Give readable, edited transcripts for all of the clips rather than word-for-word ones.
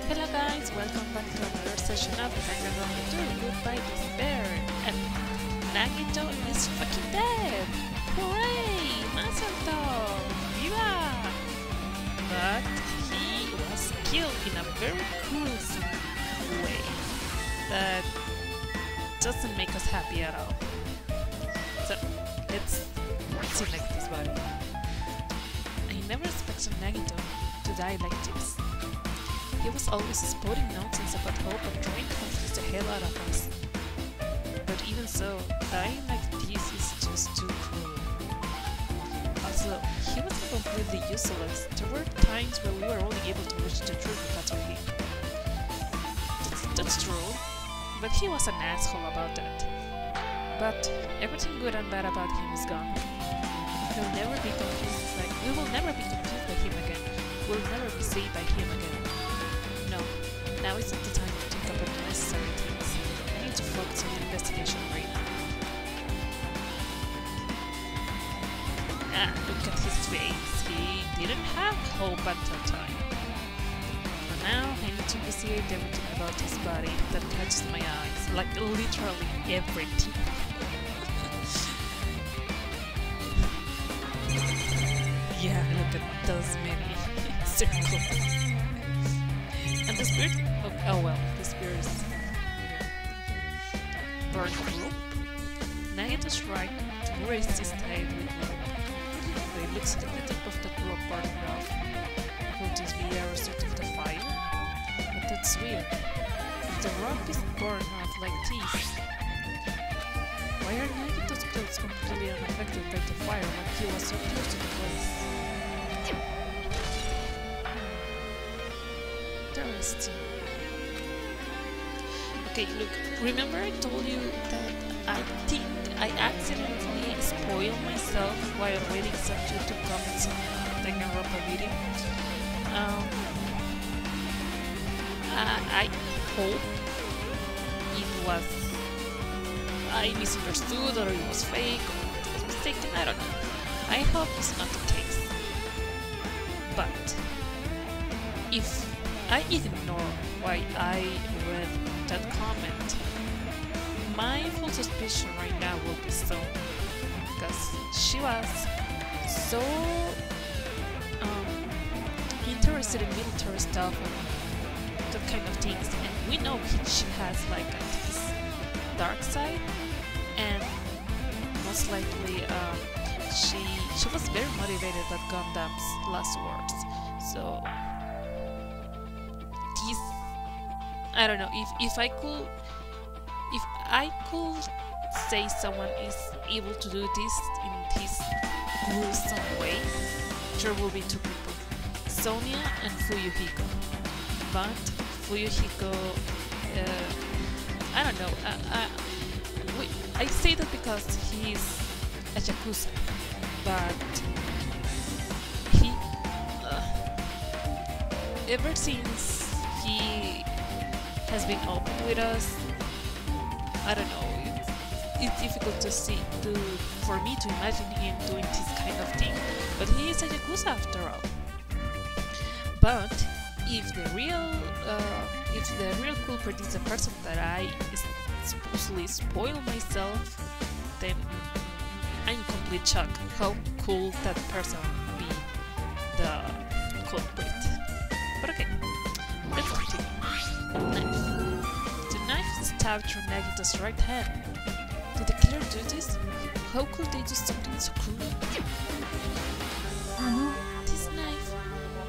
Hello guys, welcome back to another session of Danganronpa 2 Goodbye Despair, and Nagito is fucking dead! Hooray! Masato! Viva! But he was killed in a very gruesome way that doesn't make us happy at all. So, let's see Nagito's body. I never expected Nagito to die like this. He was always spouting nonsense about hope and trying to confuse the hell out of us. But even so, dying like this is just too cruel. Also, he was completely useless. There were times where we were only able to reach the truth because of him. That's true, but he was an asshole about that. But everything good and bad about him is gone. We will never be confused by him again. We'll never be saved by him again. No, now isn't the time to think about the necessary things. I need to focus on the investigation right now. Ah, look at his face. He didn't have hope at that time. But now I need to investigate everything about his body that catches my eyes. Like literally everything. Yeah, look at those many circles. And the spirit? Oh well, the spirit is burn group. Nagito's right to raise his head with love. But it looks like the tip of the group burning off. Could this be a result of the fire? But that's weird. If the rock is burned off like this, why are Nagito's clothes completely unaffected by the fire when he was so close to the place? Interesting. Okay, look, remember I told you that I think I accidentally spoiled myself while reading some YouTube comments on Danganronpa video? I hope it was... I misunderstood, or it was fake, or it was mistaken, I don't know. I hope it's not the case. But if I ignore why I read that comment, my full suspicion right now will be Sonia, because she was so interested in military stuff and that kind of things, and we know she has like this dark side, and most likely she was very motivated by Gundam's last words. So this, I don't know, if I could say someone is able to do this in this gruesome way, there will be two people, Sonia and Fuyuhiko. But Fuyuhiko, I don't know, I say that because he's a Yakuza, but he, ever since he has been open with us, I don't know, it's difficult for me to imagine him doing this kind of thing, but he is a Yakuza after all. But if the real culprit is the person that I supposedly spoil myself, then I'm in complete shock how cool that person would be the culprit. But okay, let's continue. Knife. The knife stabbed through Nagito's right hand. Did the killer do this? How could they do something so cruel? This knife,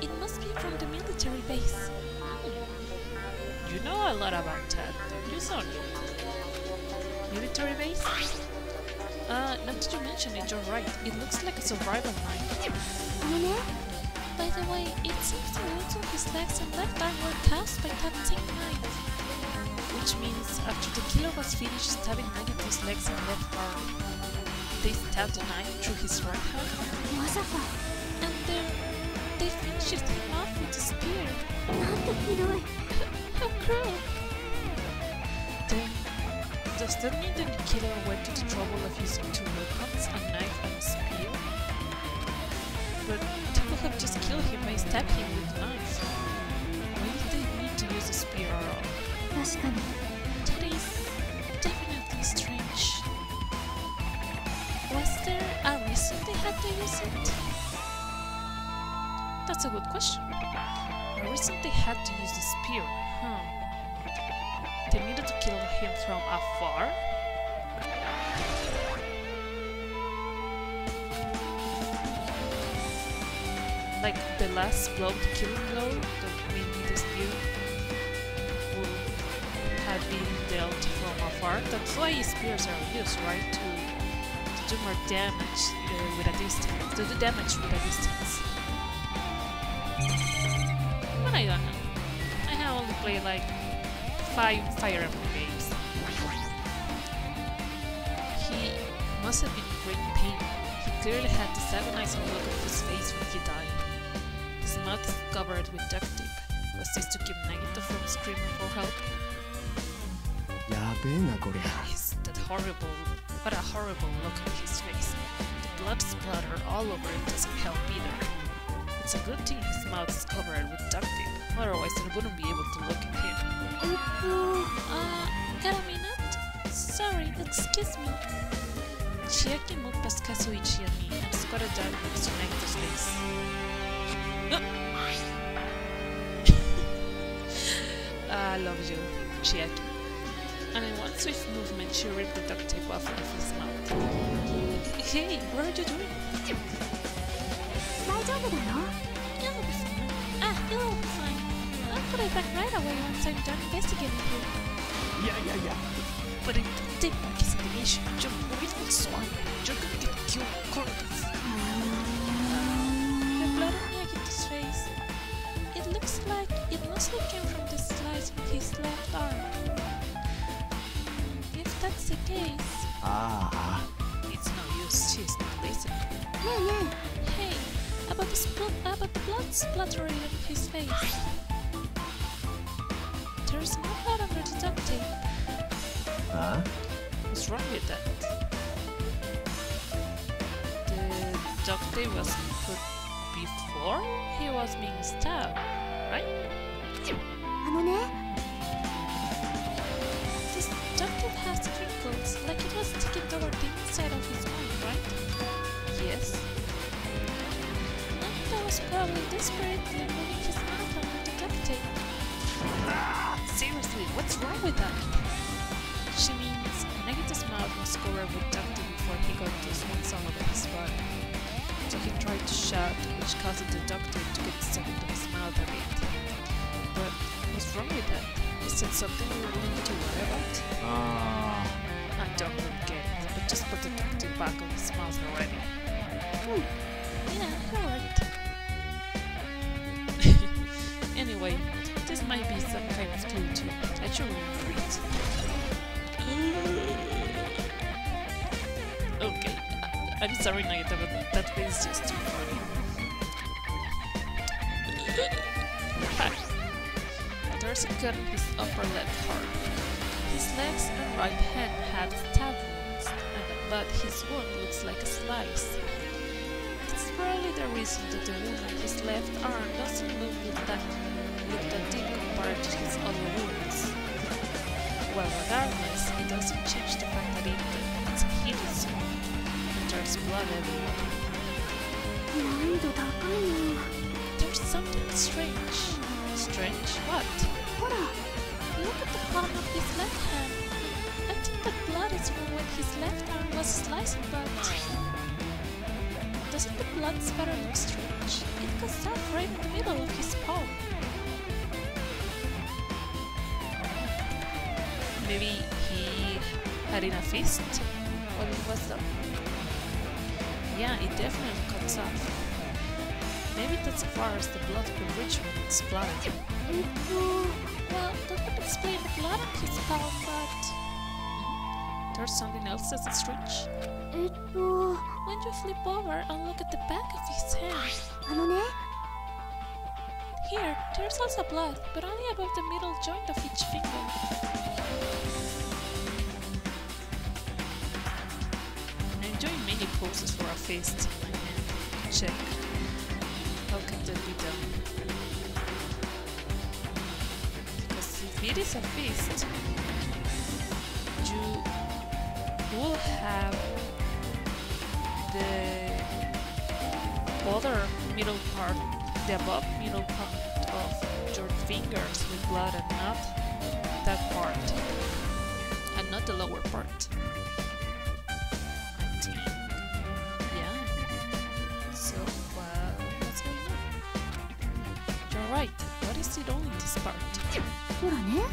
it must be from the military base. You know a lot about that, don't you, Sonia? Military base? Now that you mention it, you're right. It looks like a survival knife. By the way, it seems the wounds on his legs and left arm were caused by that same knife. Which means after the killer was finished stabbing Nagito's legs and left arm, they stabbed the knife through his right hand. And they finished him off with a spear. How cruel! Then, does that mean that the killer went to the trouble of using two weapons, a knife and a spear? But they could have just killed him by stabbing him with the knife. Why did they need to 確かに That is definitely strange. Was there a reason they had to use it? That's a good question. A reason they had to use the spear, huh? They needed to kill him from afar? Like the last blow, the killing blow, maybe the spear would have been dealt from afar. That's why spears are used, right? To do more damage with a distance. To do damage with a distance. But I don't know. I have only played like 5 Fire Emblem games. He must have been in great pain. He clearly had this agonizing look on his face when he died. His mouth is covered with duct tape. Was this to keep Nagito from screaming for help? That horrible, what a horrible look on his face. The blood splatter all over it doesn't help either. It's a good thing his mouth is covered with duct tape, otherwise I wouldn't be able to look at him. Got a minute? Sorry, excuse me. Chiaki moved past Kazuichi and me and squatted down next to Nagito's face. I love you, Chiaki. And in one swift movement, she ripped the duct tape off of his mouth. Hey, what are you doing? 大丈夫だよ You'll be fine. You'll be fine. I'll put it back right away once I'm done investigating here. But if you take back his information, you're moving with swine. You're gonna get killed regardless. The blood on Nagito's face. It looks like it mostly came from the slice in his left arm. If that's the case... It's no use, she's not listening. ねえね Hey, about the blood splattering on his face. There's no blood under the duct tape. What's wrong with that? The duct tape was put before he was being stabbed, right? えあのね This duct tape has crinkles, like it was sticking toward the inside of his mouth, right? Yes. Nagito was probably desperately moving his mouth under the duct tape. Seriously, what's wrong with that? She means Nagito's mouth was covered with duct tape before he got those wounds all over his body. So he tried to shout, which caused the duct tape to get stuck into his mouth a bit. But what's wrong with that? Is it something we really need to worry about? I don't really get it, but just put the duct tape back on his mouth already. Yeah, you're right. Anyway, this might be some kind of clue too. I should remember it. Okay, I'm sorry Nagito, but that way is just too funny. There's a cut on his upper left arm. His legs and right hand have stab wounds, but his wound looks like a slice. It's probably the reason that the wound on his left arm doesn't look that deep compared to his other wounds. Well, regardless, it doesn't change the fact that it's a hideous wound, and there's blood everywhere. 難易度高いな There's something strange. Strange? What? ほら Look at the palm of his left hand. I think the blood is from when his left arm was sliced, but... Doesn't the blood spatter look strange? It goes out right in the middle of his palm. Maybe he had in a fist while it was done? Yeah, it definitely cuts off. Maybe that's as far as the blood could reach when it's splattered. Well, that would explain the blood on his palm, but... There's something else that's strange. When you flip over and look at the back of his hand... あのね Here, there's also blood, but only above the middle joint of each finger. I'm doing many poses for a fist in my hand. Check. How can that be done? Because if it is a feast, you will have the other middle part, the above middle part of your fingers with blood and not that part, and not the lower part. I think, yeah. So, what's going on? You're right. What is it all in this part? ほらね。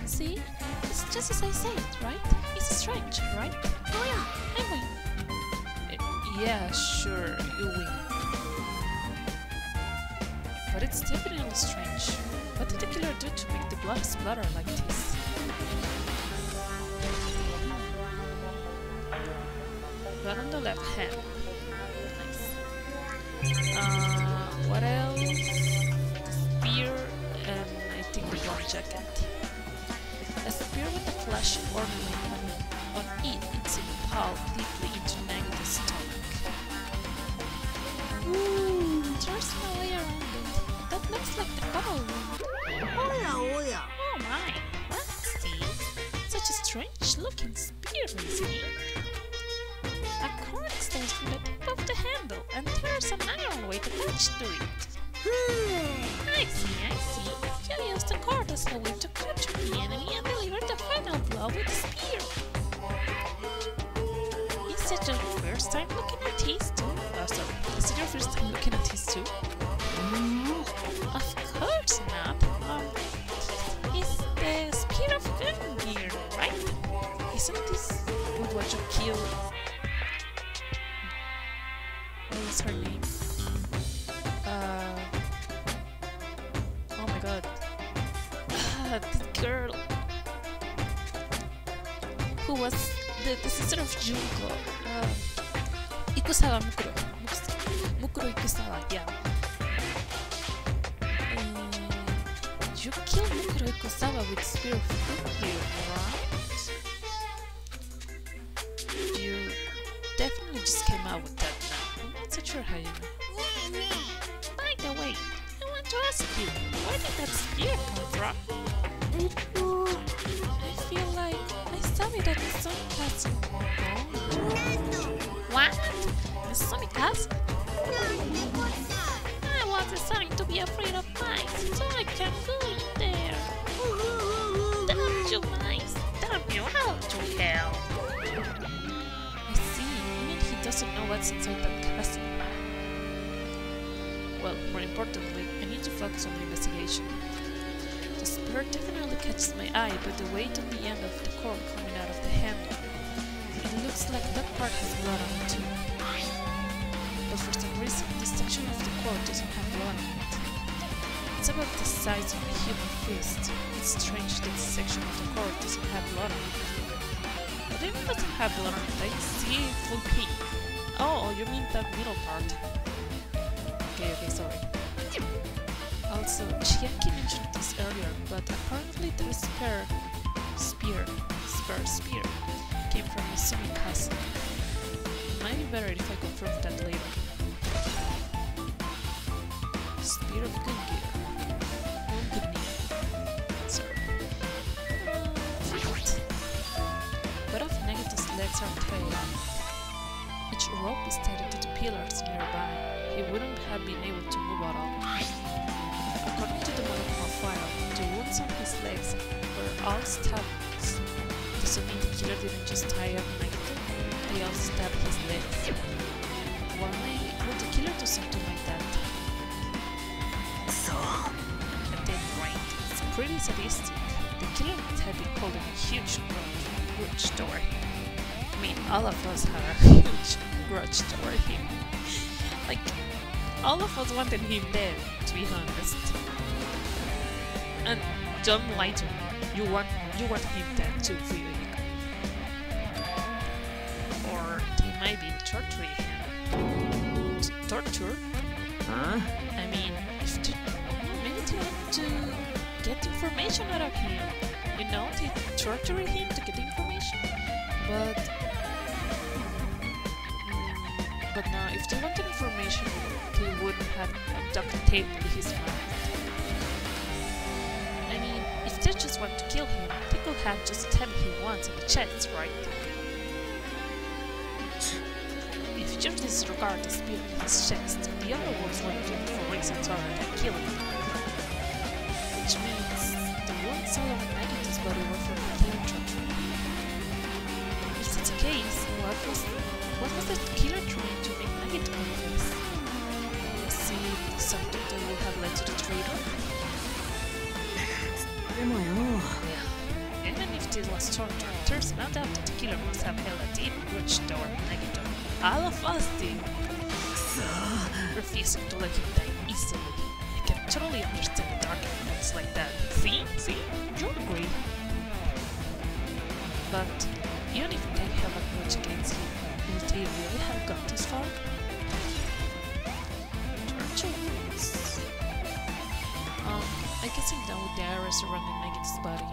See? It's just as I said, right? It's strange, right? Oh yeah. I win. Yeah, sure, you win. But it's definitely strange. What did the killer do to make the blood splatter like this? Blood on the left hand. Nice. What else? Spear and I think the brown jacket. A spear with a flash ornament on it. It's impaled deeply into Nagita's stomach. There's no way around it. That looks like the bubble wound. Oh yeah. Oh my, let's see. Such a strange looking spear, isn't it? A cord extends from the tip of the handle, and there's an iron weight attached to it. I see. You use the cord as a way to capture the enemy and deliver the final blow with the spear. Is it your first time looking at these two? Oh, sorry. Is it your first time looking at these two? Of course not. It's the spear of Gungear, right? Isn't this with what you kill? What was her name? Oh my god. The girl who was the sister of Junko. Ikusawa Mukuro Ikusawa, yeah. You killed Mukuro Ikusawa with Spear of Gungear, right? You definitely just came out with that now. I'm not so sure how you know. By the way, I want to ask you, where did that spear come from? I feel like I saw it at the Sonic Castle. What? The Sonic Castle? I was starting to be afraid of mice, so I can't go in there. Damn you mice! Damn you, how to hell! I see, you mean he doesn't know what's inside that castle. Well, more importantly, I need to focus on the investigation. The spear definitely catches my eye, but the weight on the end of the cord coming out of the handle. It looks like that part has blood on it too. But for some reason, this section of the cord doesn't have blood on it. It's about the size of a human fist. It's strange that this section of the cord doesn't have blood on it. But if it doesn't have blood on it, I see it full pink. Oh, you mean that middle part. Okay, sorry. Also, Chiaki mentioned this earlier, but apparently the spear came from a Sumi castle. Might be better if I confirm that later. Spear of Gungear. Sorry. Feet. Both of Nagita's legs are tied up. Each rope is tied to the pillars nearby. He wouldn't have been able to move at all. According to the Monokuma file, the wounds on his legs were all stab wounds. Does it mean the killer didn't just tie up Nagita? They all stabbed his legs. Why would the killer do something like that? So, and then right, it's pretty sadistic. The killer must have been holding a huge grudge toward him. I mean, all of us have a huge grudge toward him. Like, all of us wanted him dead, to be honest. And don't lie to me. You want him dead too, really. Or they might be torturing him. Torture? Huh? I mean, maybe they want to get information out of him. You know, they torturing him to get information. But now, if they wanted information, they wouldn't have duct taped his mouth. I mean, if they just want to kill him, they could have just stabbed him once in the chest, right? If you disregard the spear in his chest, the other ones went in for reasons other than killing him. Which means the wounds all over Nagito's body were from the killer tree. If that's the case, what was the killer trying to make Nagito confess? Is it something that would have led to the traitor? Yeah. Even if this was torture, there's no doubt that the killer must have held a deep grudge toward Nagito. All of us did. Refusing to let him die easily. I can totally understand the dark elements like that. See? You agree. But even if they held a grudge against him, would they really have gone this far? Torture was... I guess I'm done with the area surrounding Nagito's body.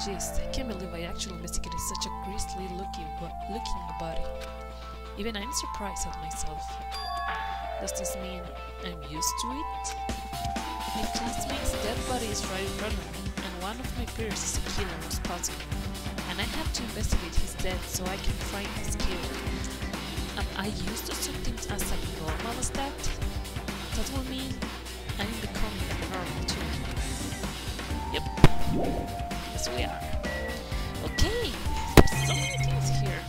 Jeez, I can't believe I actually investigated such a grisly looking body. Even I'm surprised at myself. Does this mean I'm used to it? My classmate's dead body is right in front of me, and one of my peers is the killer responsible. And I have to investigate his death so I can find his killer. Am I used to something as abnormal as that? That will mean I'm becoming abnormal too. Yep. Yes we are. Okay, there's so many things here.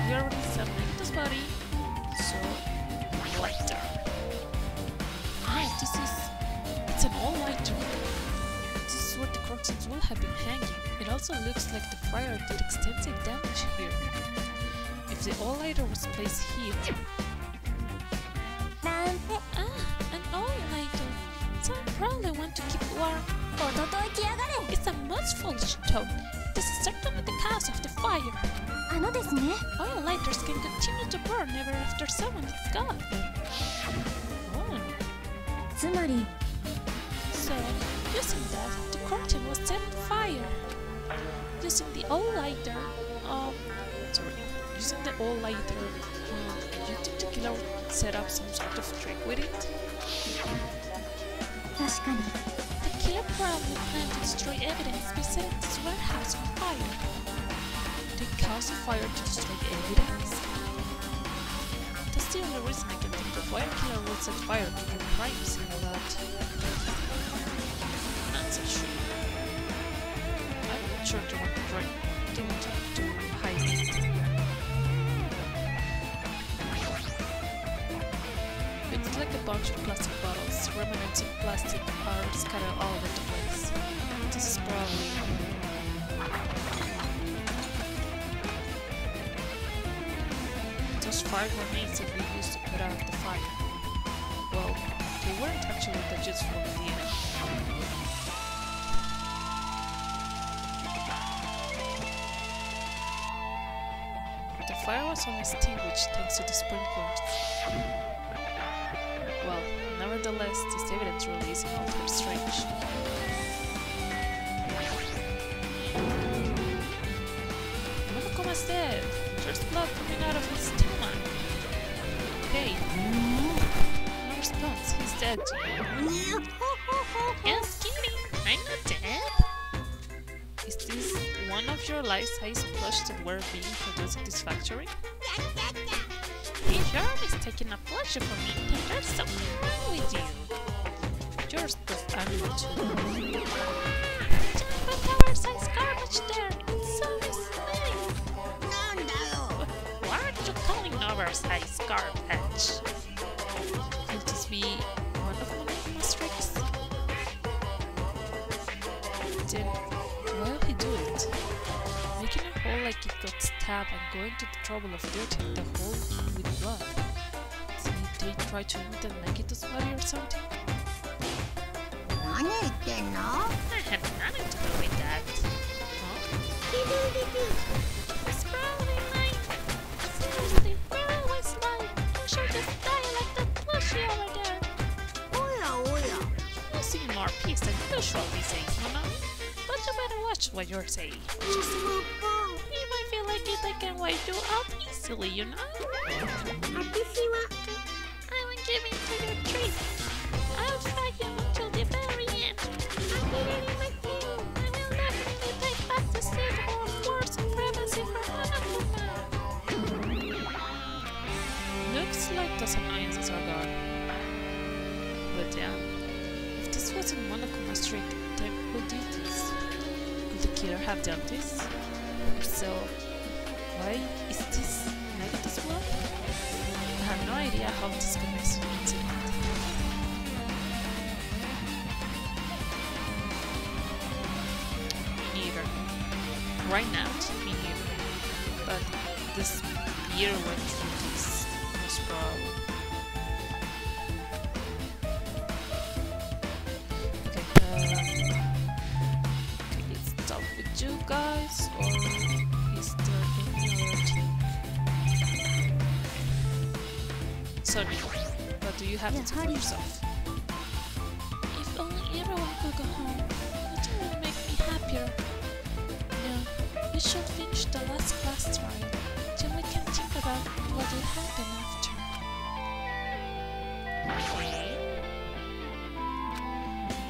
We already saw Nagito's body, so lighter. It's an all-lighter. This is where the corpses will have been hanging. It also looks like the fire did extensive damage here. If the all-lighter was placed here... an all-lighter. Some probably want to keep warm. It's a most foolish thought. This is certainly the cause of the fire. Oil lighters can continue to burn ever after someone is gone. Oh. So, using that, the curtain was set on fire. Using the oil lighter, using the oil lighter, you think the killer would set up some sort of trick with it? The killer probably planned to destroy evidence by setting this warehouse on fire. They caused the fire to destroy evidence? That's the only reason I can think of why a killer would set fire to your crime scene, but... not so sure. I'm not sure they want to hide it. It's like a bunch of plastic bottles. Remnants of plastic are scattered all over the place. This is probably... those fire grenades that we used to put out the fire. Well, they weren't actually that useful in the end. The fire was only extinguished thanks to the sprinklers. Well, nevertheless, this evidence really isn't all that strange. Monokuma's dead! There's blood coming out of his stomach! Okay. No response, he's dead. Yes, kidding! I'm not dead! Is this one of your life-size plushes that were being produced at this factory? If you're mistaking a plushie for me, then there's something wrong with you. You're stuffed animal too. Just put oversized garbage there. It's so misleading. Why aren't you calling oversized garbage? Could this be one of Monokuma's tricks? Then why would he do it? Making a hole like it got stabbed and going to the trouble of dirtying the hole with blood. Did they try to imitate Nagito's body or something? I had nothing to do with that. Huh? It's probably mine. Seriously, we're always lying. You should just die like that plushie over there. You seem more peace than usual these days, you know? But you better watch what you're saying. Just if I feel like it, I can wipe you out easily, you know? I won't give in to your treat. I'll fight you until the very end. I'll be ready with you. I will have done this? If so, why is this negative blood? I have no idea how this connects to the incident. Me neither. Right now, me neither. But this year went through this most probably. Okay, let's start with you guys, or is there any other thing? Sorry, what do you have to do for yourself? If only everyone could go home, it would make me happier. No, we should finish the last class trial, then we can think about what will happen after.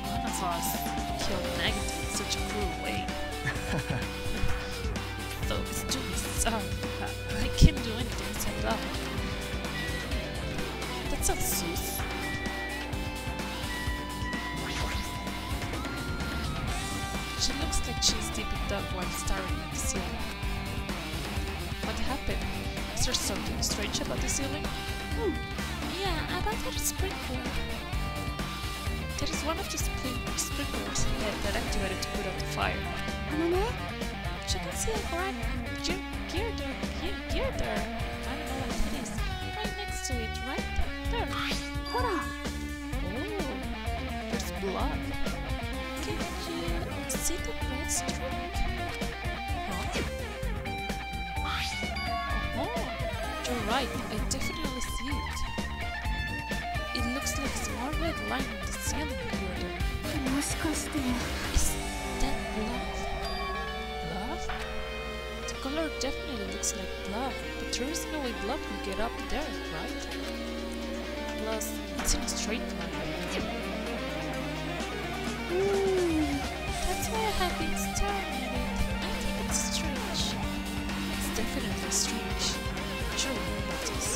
One of us killed Nagata in such a cruel way. Though it's too bizarre, I can't do anything except love. That sounds sus. She looks like she's deep in thought while staring at the ceiling. What happened? Is there something strange about the ceiling? Yeah, about that sprinkler. That is one of the sprinklers that activated to put out the fire. You can see a bright gear there. I don't know what it is. Right next to it, right there. Oh, there's blood. Can you see the red streak? Oh, you're right. I definitely see it. It looks like a small red line on the ceiling over there. Is that blood? Blood? The color definitely looks like blood, but there is no way blood will get up there, right? Plus, it's in a straight line. That's why I have been staring at it. I think it's strange. It's definitely strange. Sure, about this.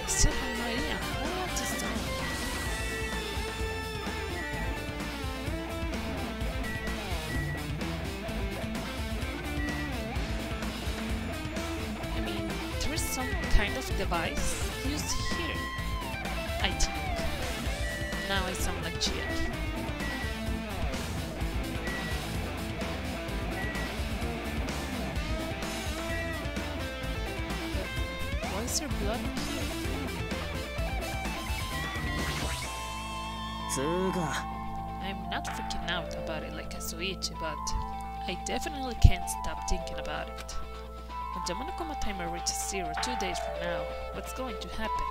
Still have no idea. I don't want to start. I mean, there is some kind of device used here, I think. Now I sound like Chiaki. But why is there blood here? I'm not freaking out about it like a Suichi, but I definitely can't stop thinking about it. When the Monokuma timer reaches 0 2 days from now, what's going to happen?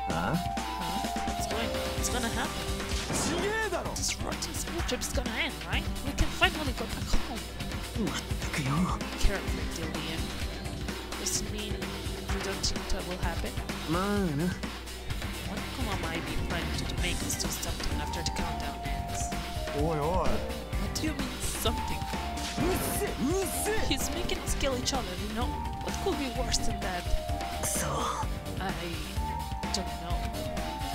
Huh? What's gonna happen? This rotten school trip is gonna end, right? We can finally go back home. Carefully, Dillian. Does it mean you don't think that will happen? Monokuma might be planning to make us do something after the countdown ends. What do you mean, something? He's making us kill each other, you know? What could be worse than that? I don't know.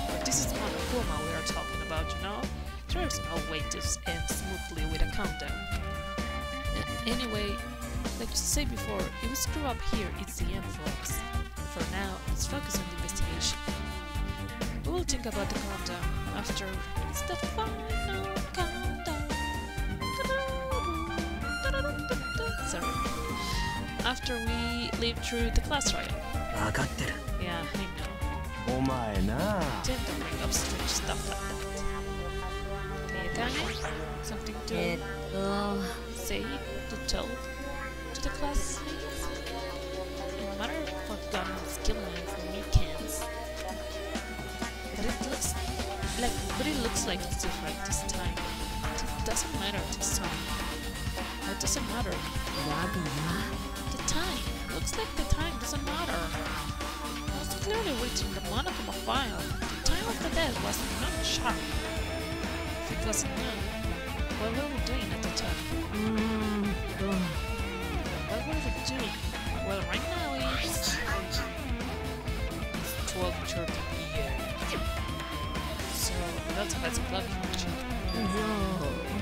But this is Monokuma we are talking about, you know? There's no way to end smoothly with a countdown. Anyway, like you said before, if we screw up here, it's the end for us. For now, let's focus on the investigation. We will think about the countdown after it's the final countdown. Sorry. After we live through the class trial. Yeah, I know. Tend to bring up strange stuff like that. Tayakane? Something to say, to tell to the classmates? No matter what gun is killing you for weekends. But it looks like it's different this time. It doesn't matter this time. It doesn't matter. The time. Looks like the time doesn't matter. It was clearly written in the Monokuma file. The time of the death was not sharp. If it wasn't known, what were we doing at the time? What were we doing? Well, right now it's 12:30 p.m. So that's a blood function.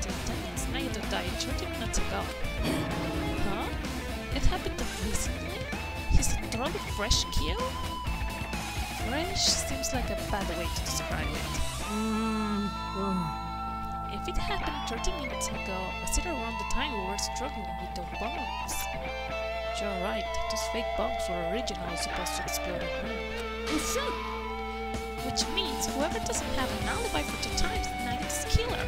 じゃ The Nagito died 30 minutes ago. Huh? It happened recently? He's a totally fresh kill? Fresh seems like a bad way to describe it. If it happened 30 minutes ago, was it around the time we were struggling with the bombs? You're right, those fake bombs were originally supposed to explode at noon. Which means whoever doesn't have an alibi for the times the Nagito's killer.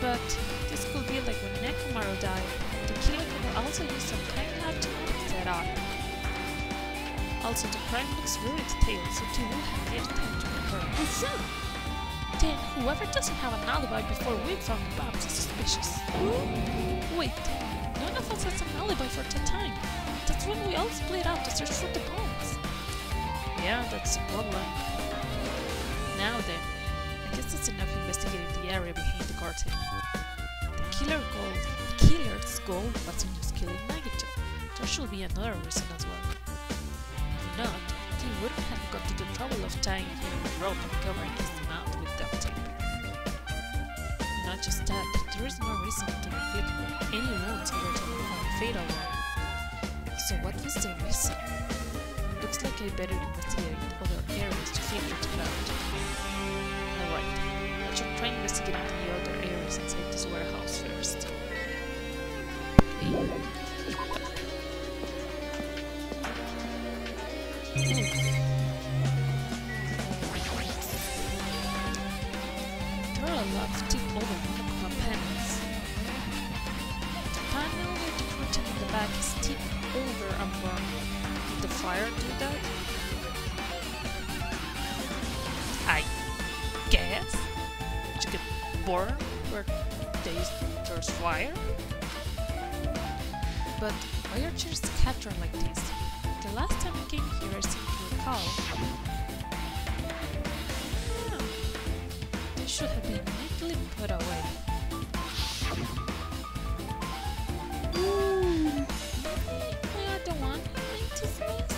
But this could be like when Nekomaru died. The killer could also use some kind of automatic setup. Also, the crime looks very detailed, so they will have little time to prepare. Then, whoever doesn't have an alibi before we found the bombs is suspicious. Wait, none of us has an alibi for that time. That's when we all split out to search for the bombs. Yeah, that's a problem. Now then, I guess that's enough investigating the area behind the curtain. The killer's goal wasn't just killing Nagito. There should be another reason as well. If not, he wouldn't have got to the trouble of tying him with rope and covering his mouth with duct tape. Not just that, there is no reason to inflict any wounds over to a fatal one. So what was the reason? Looks like I better investigate other areas to figure it out. Alright, I should try investigating the other areas inside this warehouse first. Okay. There are a lot of tip over Monokuma panels. The panel with the curtain in the back is tip over and burned. Did the fire do that? I guess you get burn where there's fire. But why are chairs scattered like this? The last time I came here I seem to recall. They should have been neatly put away. We are the one who made this mess?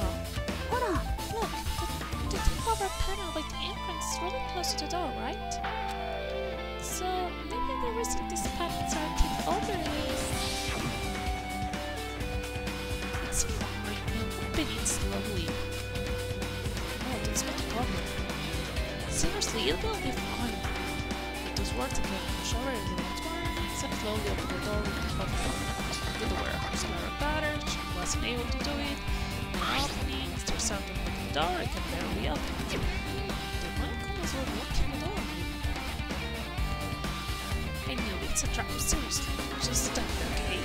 Oh, look, the tip-over panel by the entrance is really close to the door, right? So maybe the reason these panels are tip-over is... It's fine, we'll open it slowly. Oh, that's not the problem. Seriously, it will be fine. With those words, I'm going to push over everyone's one, step slowly open the door with the help of the warehouse. Lara battered, she wasn't able to do it. When opening, there's something with the door, I can barely open it. The Monokumas were working the door. I knew it's a trap, seriously. Just stop it, okay?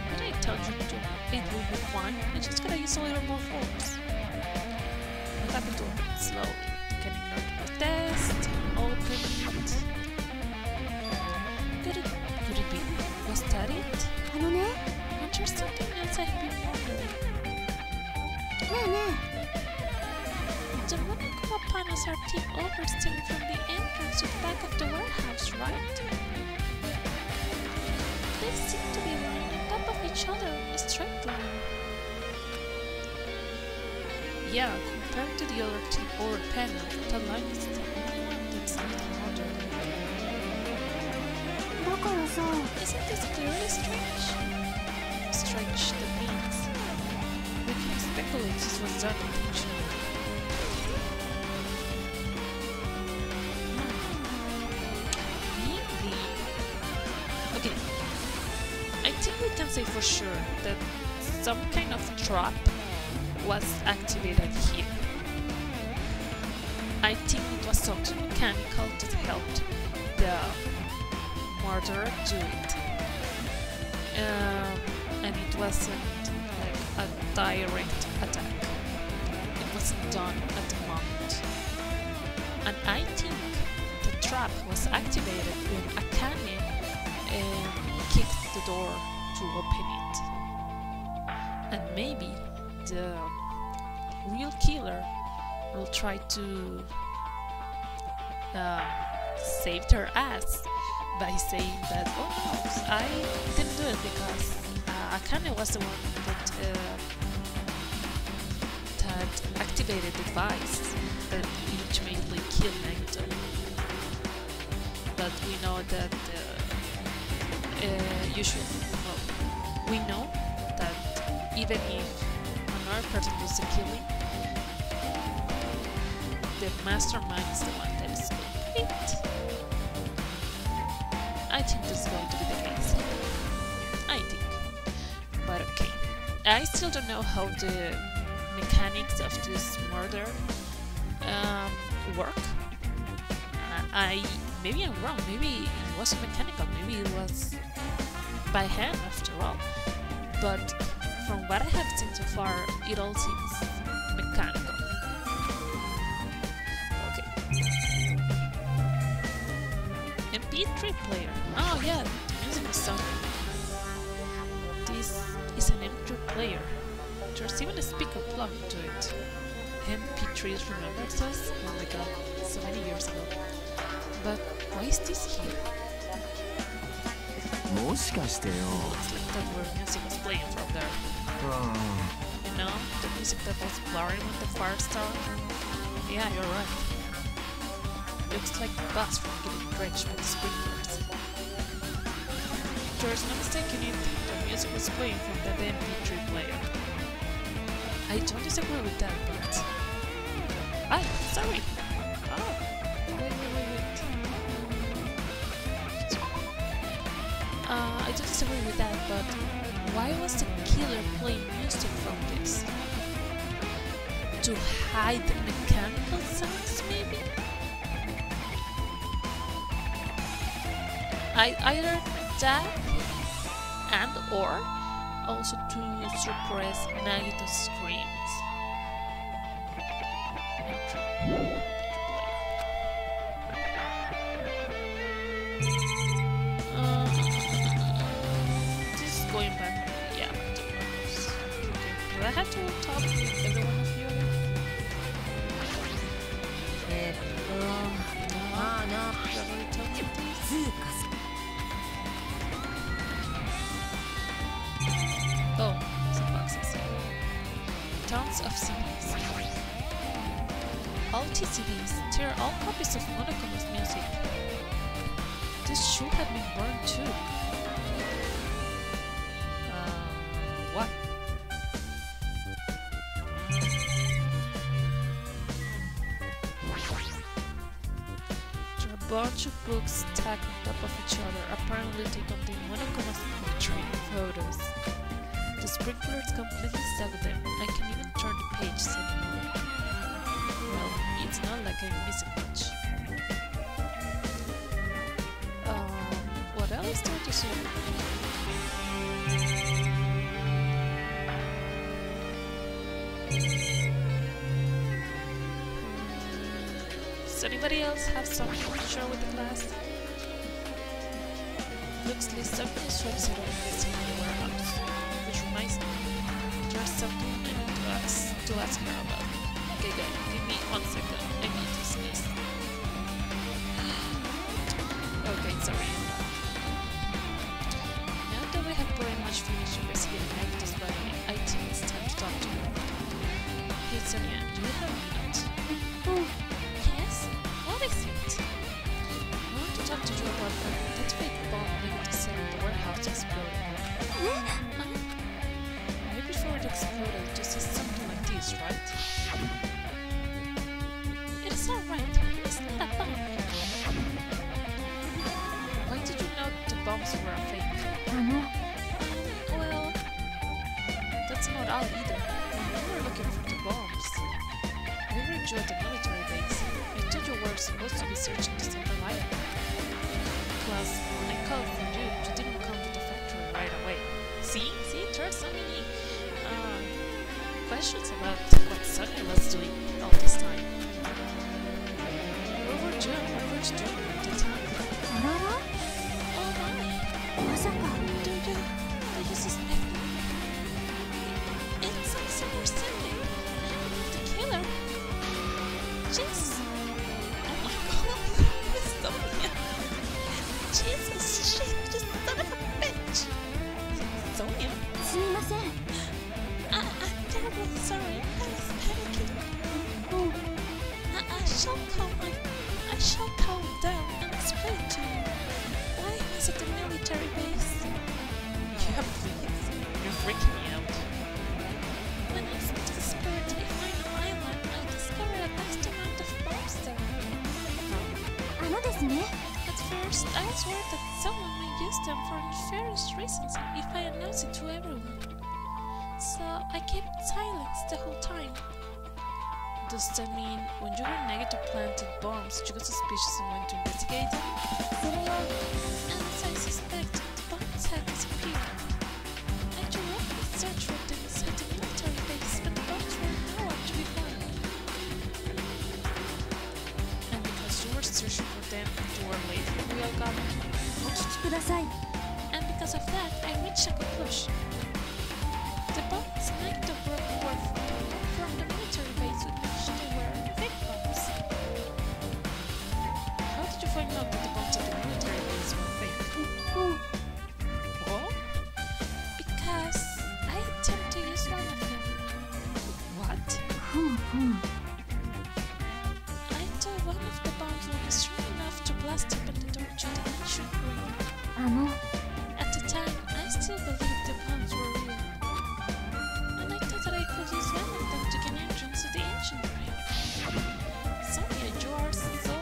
But I told you to it will be fun, I just gotta use a little more force. I happened to open it slowly. You can ignore the protest, open it. Could it be? Was that it? But there's something else I've been wondering. The Monokuma panels are tip over stemming from the entrance to the back of the warehouse, right? They seem to be lying on top of each other in a straight line. Yeah, compared to the other tip over panel, the line is the only one that's not in order. Isn't this clearly strange? Strange, that means we can speculate this was done intentionally. Maybe. Okay. I think we can say for sure that some kind of trap was activated here. I think it was something mechanical that helped the murderer do it. And it wasn't like a direct attack. It wasn't done at the moment. And I think the trap was activated when Akane kicked the door to open it. And maybe the real killer will try to save their ass by saying that, oh no, I didn't do it because Akane was the one that activated the device that ultimately kill Nagito. But we know that usually, well, we know that even if another person does the killing, the mastermind is the one that is doing it. I think this is going to be the case. I think. But okay. I still don't know how the mechanics of this murder work. Maybe I'm wrong. Maybe it wasn't mechanical. Maybe it was by hand after all. But from what I have seen so far, it all seems mechanical. Okay. MP3 player. Oh yeah, the music is something. This is an MP3 player. There's even a speaker plugged into it. MP3s remembers us? Oh my god, so many years ago. But why is this here? Looks like that where music was playing from there. You know, the music that was blaring when the fire started? Yeah, you're right. Looks like the bus from getting drenched with sprinklers. There's no mistaking it, the music was playing from the MP3 player. I don't disagree with that, but... Ah, sorry! Oh, wait. I don't disagree with that, but why was the killer playing music from this? To hide the mechanical sounds, maybe? Either that and or also to suppress Nagito's screams. This is going back. Yeah, back to numbers. Okay. Do I have to talk to every one of you? No. You're going to talk to these? Oh, some boxes. Tons of CDs. All TCDs. They are all copies of Monokuma's music. This should have been burned too. What? There are a bunch of books stacked on top of each other. Apparently they contain Monokuma's poetry photos. The sprinklers completely suck them. I can't even turn the pages anymore. Well, it's not like I'm missing much. What else is there to say? Does anybody else have something to share with the class? Looks like something is website over missing in the warehouse. Which reminds me, there's something I need to ask her about. Okay, good. Give me 1 second. I need to sneeze. Okay, sorry. Now that we have pretty much finished investigating Nagito's body, I think it's time to talk to her. Hey Sonia, do you have a minute? Yes? What is it? I want to talk to you about that fake bomb Nagito set in the warehouse exploded. Right before it exploded, you see something like this, right? It is alright. It's not a bomb. Why did you know the bombs were a fake? Well, that's not all either. When we were looking for the bombs, we were at the military base. I thought you were supposed to be searching the central island. Plus, when I called for you, you didn't come to the factory right away. See? There's so many questions about what Sonia was doing all this time. What were you doing at the time? Oh my! Do you suspect me? It's misunderstanding. I'm the killer. Jesus! Oh my god! Sonia! Jesus shit! You son of a bitch! Sonia? I'm terribly sorry. I was panicking. I shall call my bombs at the military base. Yeah, please. You're freaking me out. When I flew to the spiritually final island, I discovered a vast amount of bombs there. ですね。 At first, I was worried that someone might use them for nefarious reasons if I announced it to everyone. So I kept silence the whole time. Does that mean when you heard negative planted bombs, you got suspicious and went to investigate them? それは As I suspected, the bombs had disappeared. I directly searched for them inside the military base, but the bombs were nowhere to be found. And because you were searching for them, you were late for the real government. お聞きください。 And because of that, I reached a conclusion. The bombs Naito brought were from the military base with which they were fake bombs. How did you find out that the bombs at the military base were fake? What? Because I attempted to use one of them. What? ふんふん。 I thought one of the bombs would be strong enough to blast open the door to the ancient ring. At the time, I still believed the bombs were real. And I thought that I could use one of them to gain entrance to the ancient ring. Sonia, you are so...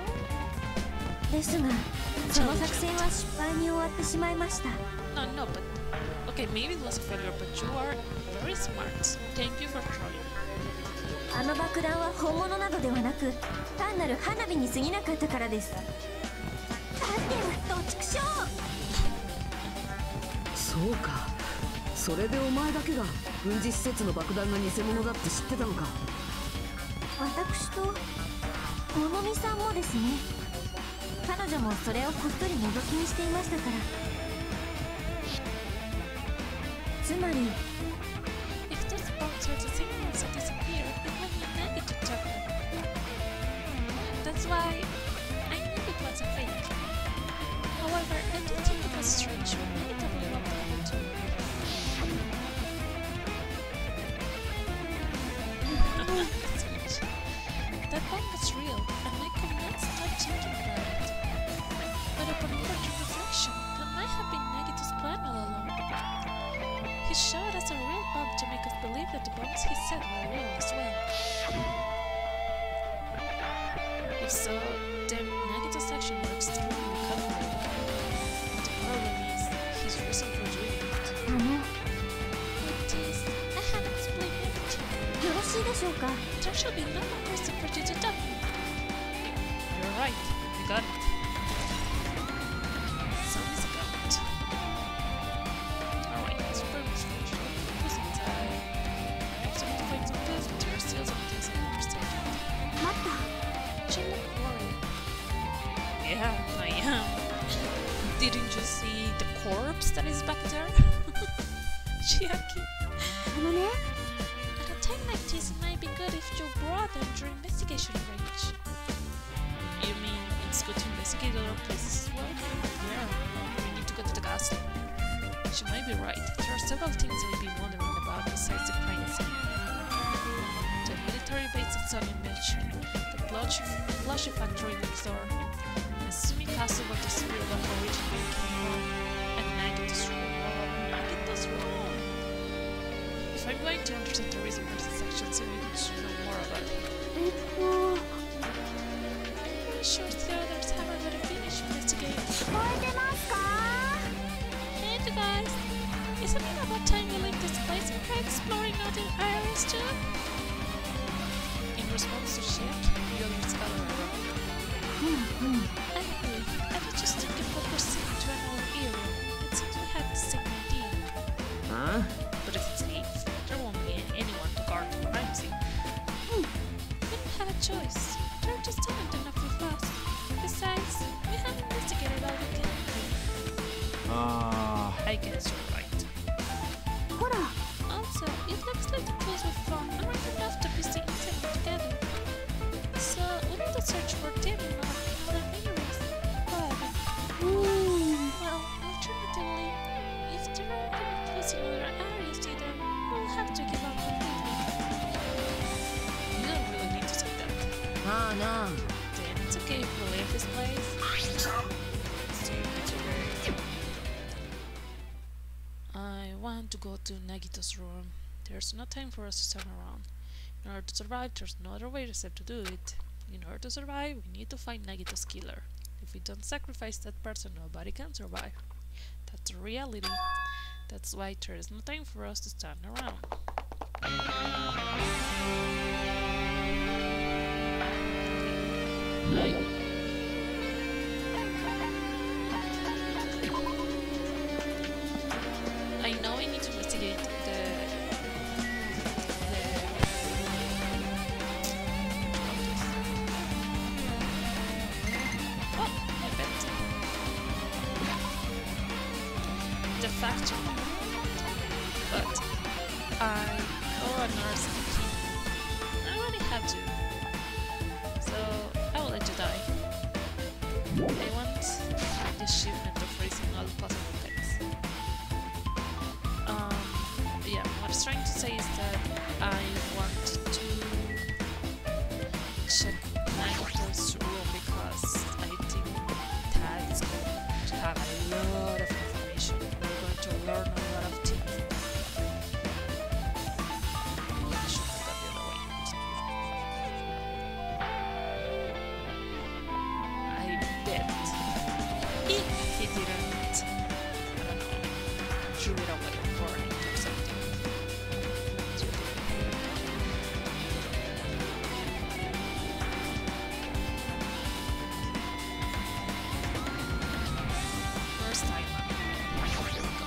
ですが、その作戦は失敗に終わってしまいました。 No, but... Okay, maybe it was a failure, but you are very smart. Thank you for trying. あの爆弾は本物などではなく、単なる花火に過ぎなかったからです。だってどっちくしょう。そうか。それでお前だけが軍事施設の爆弾が偽物だって知ってたのか。私と物見さんもですね。彼女もそれをこっそり覗き見していましたから。つまり If those bombs are the same ones that disappeared, it might be negative to them. That's why I knew it was a fake. However, I did think it was strange when negatively locked the whole too. That bomb was real, and I could not stop thinking about it. But upon further reflection, that might have been Nagito's plan all along. He showed us a real bomb to make us believe that the bombs he said were real as well. If so, then Nagito's action works through the recovery. The problem is his reason for doing it. It is, I have explained everything. よろしいでしょうか。 There should be no more reason for you to doubt me. You're right, you got it. Sounds got it. Alright, let's prove this finished. Who's inside? I have to find some pills, but there are still some things I don't understand. 待った。 She looked worried. Yeah, I am. Didn't you see the corpse that is back there? Chiaki. あのね。 At a time like this, it might be good if you brought them during investigation range. You mean it's good to investigate other places as well? Yeah, we need to go to the castle. She might be right. There are several things I've been wondering about besides the crane scene. The military base that Sonia mentioned, the blushy factory next door, the Sumi castle where the spirit of originally came from, and Nagito's room. Nagito's room! If I'm going to understand the reason for this action, so we need to know more about it. I'm pretty sure the others haven't really finished investigating. 聞こえてますか？ Hey you guys! Isn't it about time we leave this place and try exploring other areas too? In response to Chiaki, the others gathered around. I agree. I was just thinking about proceeding to another area. It seems we have the same idea. Huh? But if it's safe, there won't be anyone to guard the crime scene. We don't have a choice. There are just not enough of us. Besides, we haven't investigated all we can. I guess you're right. ほら。 Also, it looks like the clues we found aren't enough to piece the incident together. So, we need to search for them in other areas. But, well, alternatively, if there aren't any clues in other areas either, we'll have to give up completely. You don't really need to say that. ああなあ。 Then it's okay if we leave this place. See you later. time to go to Nagito's room. There's no time for us to stand around. In order to survive, there's no other way except to do it. In order to survive, we need to find Nagito's killer. If we don't sacrifice that person, nobody can survive. That's the reality. That's why there is no time for us to stand around. I know I need to investigate the factory, but another key. I already have to, so I will let you die. I want the achievement of raising all possible pets. Yeah, what I'm trying to say is that I want to check Nagito's room because I think that's going to have a lot of information. We're going to learn a lot of things. I should have gone the other way. I bet if he didn't, I don't know, threw it away for it or something. First time. Here we go.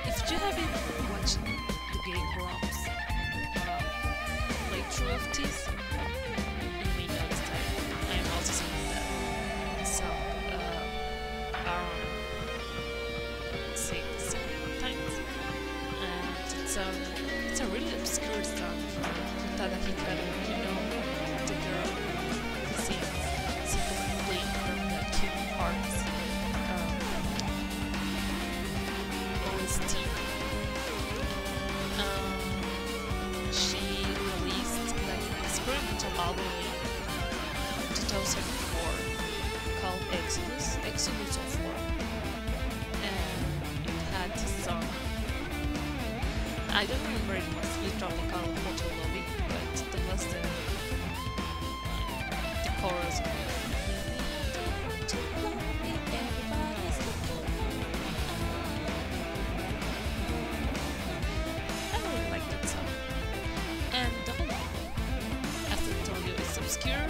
If you have been watching the game Grumps playthrough of this, you may notice that I am also saying that some are saying the same times, and it's a really obscure song from Tada Hikaru, you know, the girl who sings secretly from the Kingdom Hearts OST. She released like an experimental album in 2004 called Exodus of War, and it had this song. I don't remember it was literally called Moto Lobby, but that was the chorus. I really like that song. And the whole album, as I told you, it's obscure.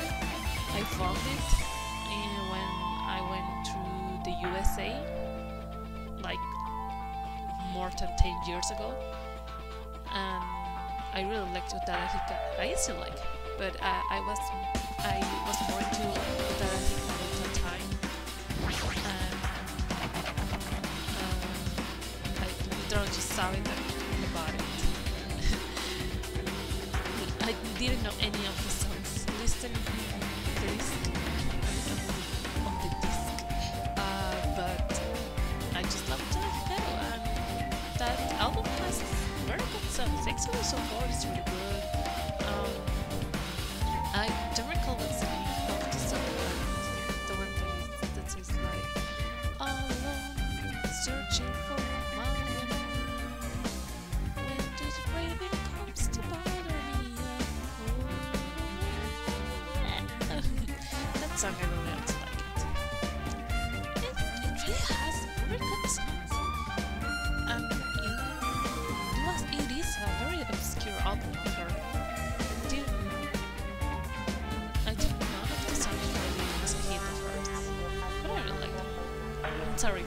I found it when I went to the USA, like more than 10 years ago. And I really liked Utada Hikaru. I still like, but I was more into Utada Hikaru at the time, and I literally just saw it and bought it. I didn't know any of the songs. Listening to the disc, on the disc, but I just love Utada Hikaru, and that album has very good songs. Exodus of War is really good. I don't recall what's the name of the song, but the one that says like all alone, searching for my own. When this craving comes to bother me, that song I really also like it. It really has very good songs, and it is a very obscure album of her. I think none of the songs really was a hit of hers, but I really like them. Sorry,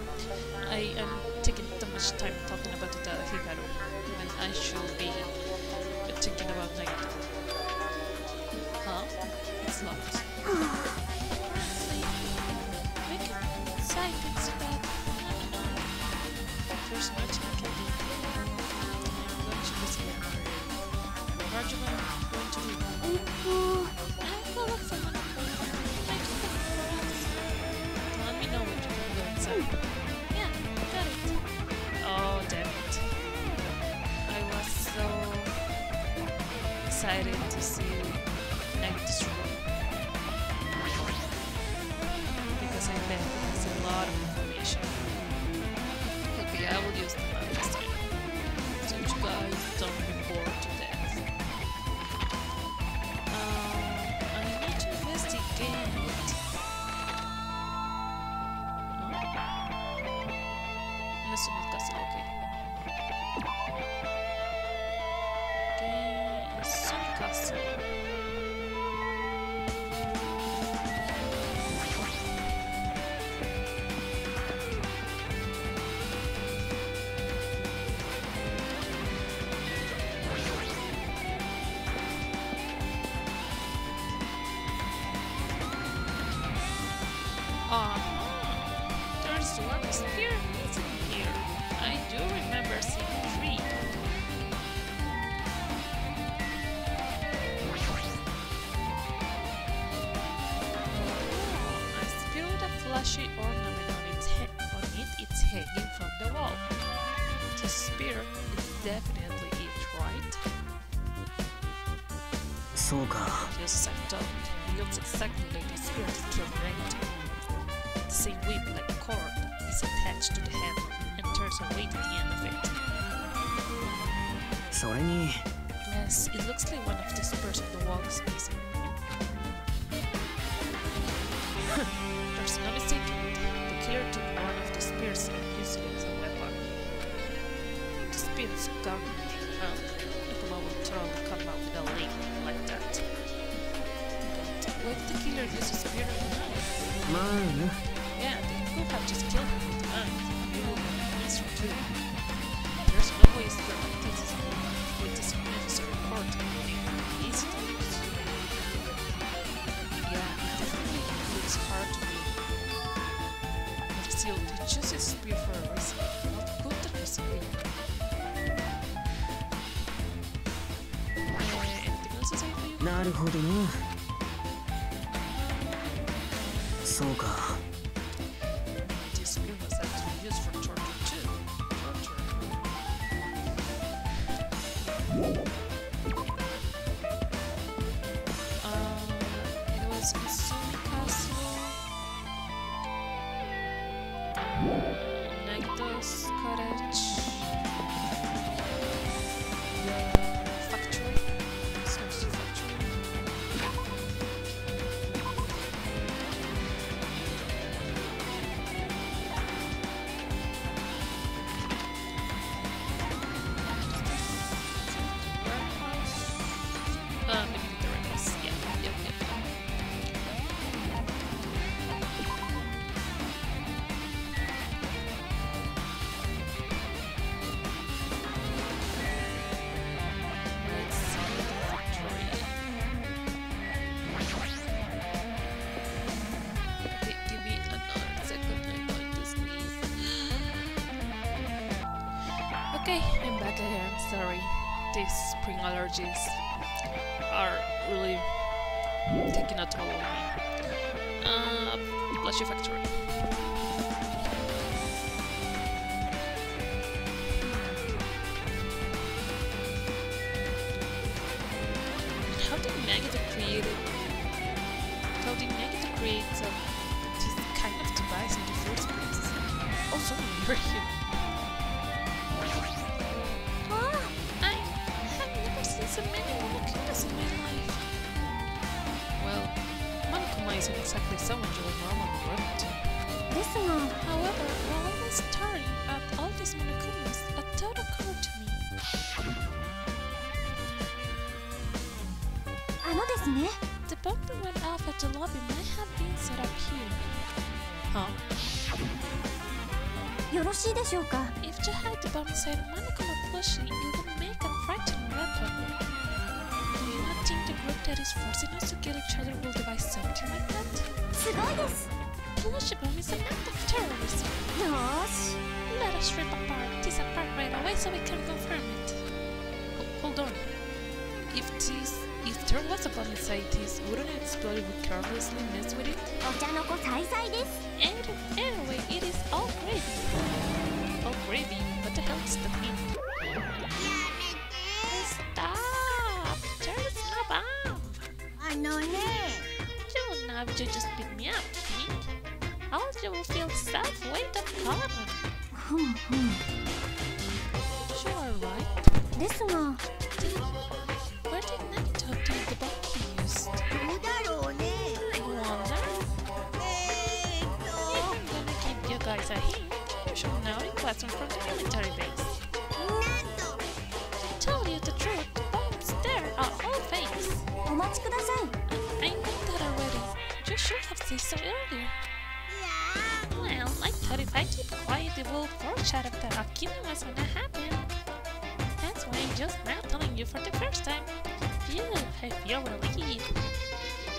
I am taking too much time talking about Utada Hikaru when I should be thinking about Nagito. Huh? It's locked. We can side things that. there's much I can do. I'm going to investigate another area. What are you going to do? I will look for Monokuma. I took them for us. Let me know when you can go inside. Yeah, got it. Oh, damn it. I was so excited to see Nagito's room. Because I bet it has a lot of information. Okay, I will use the map this time. So you guys don't be bored to death. I need to investigate. Inazuma Castle, okay. Okay, Inazuma Castle. There's one spear missing here. I do remember seeing 3. A spear with a flashy ornament on it's hanging from the wall. The spear is definitely it, right? Yes, I thought. It looks exactly like the spear that killed Nagito. The same whip like cord is attached to the handle and there's a weight at the end of it. Yes, it looks like one of the spears on the wall is missing. There's no mistaking it. The killer took one of the spears and used it as a weapon. The spear is gone. Monokuma will probably come out with a link like that. But what if the killer uses a spear and a knife? Yeah, they could have just killed him with a knife. It would have been easier too. There's no way this with this necessary cord to be easy to use. Yeah, it definitely looks hard to do. But still, they choose a spear for a reason. What could the reason be? Anything else to say for you? This spear was actually used for torture too. It was Inazuma Castle, Nagito's cottage, the factory, Snow's factory. Maybe the warehouse. Yeah. Let's see the factory. Okay, give me another second. I'm going to sneeze. Okay, I'm back again. Sorry. These spring allergies are really taking a toll on me. Blushy factory. How did Nagito create this kind of device in the first place? Also, you're here. I have never seen so many Monokumas in my life. Well, Monokuma isn't exactly someone you would normally run into. However, while I was staring at all these Monokumas, a thought occurred to me. The bomb that went off at the lobby might have been set up here. Huh? If you had the bomb inside a Monokuma plushie, it would make a frightening weapon. Do you not think the group that is forcing us to kill each other will devise something like that? Plushie bomb is an act of terrorism. Let us rip this apart right away so we can confirm it. Hold on. If there was a bomb inside this, wouldn't it explode if we carelessly mess with it? お茶の子さいさいです。 Anyway, it is all gravy. All gravy? What the hell does that mean? Stop! There is no bomb! あのね。 You know, you just beat me up, see? All you will feel self-weight of carbon. ふんふん。 You are right. ですが。 Where did Nagito obtain the bomb he used? どうだろうね。 I wonder. I'm gonna give you guys a hint. You should know it wasn't from the military base. なんと。 To tell you the truth, the bombs there are all fakes. お待ちください。 I know that already. You should have said so earlier. いや Well, I thought if I keep quiet, it will foreshadow that a killing was gonna happen. That's why I'm just now telling you for the first time. Phew, I feel relieved.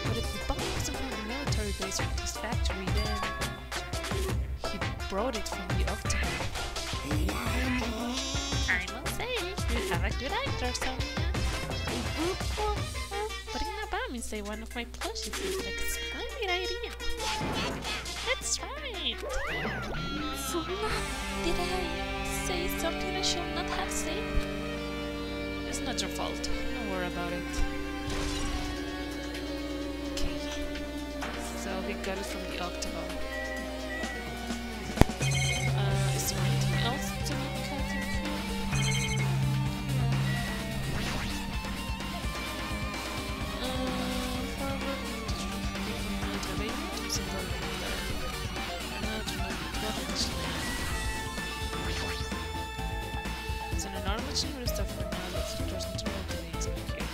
But if the bomb wasn't from the military base or this factory, then he brought it from the octagon. I must say, you have a good actor, Sonia. Putting a bomb inside one of my plushies is like a splendid idea. That's right. そんな。 Did I say something I should not have said? It's not your fault. Don't worry about it. Okay. So we got it from the octagon. Is there anything else to look at in here? It's an enormous machine with stuff for now that there's nothing wrong with it here.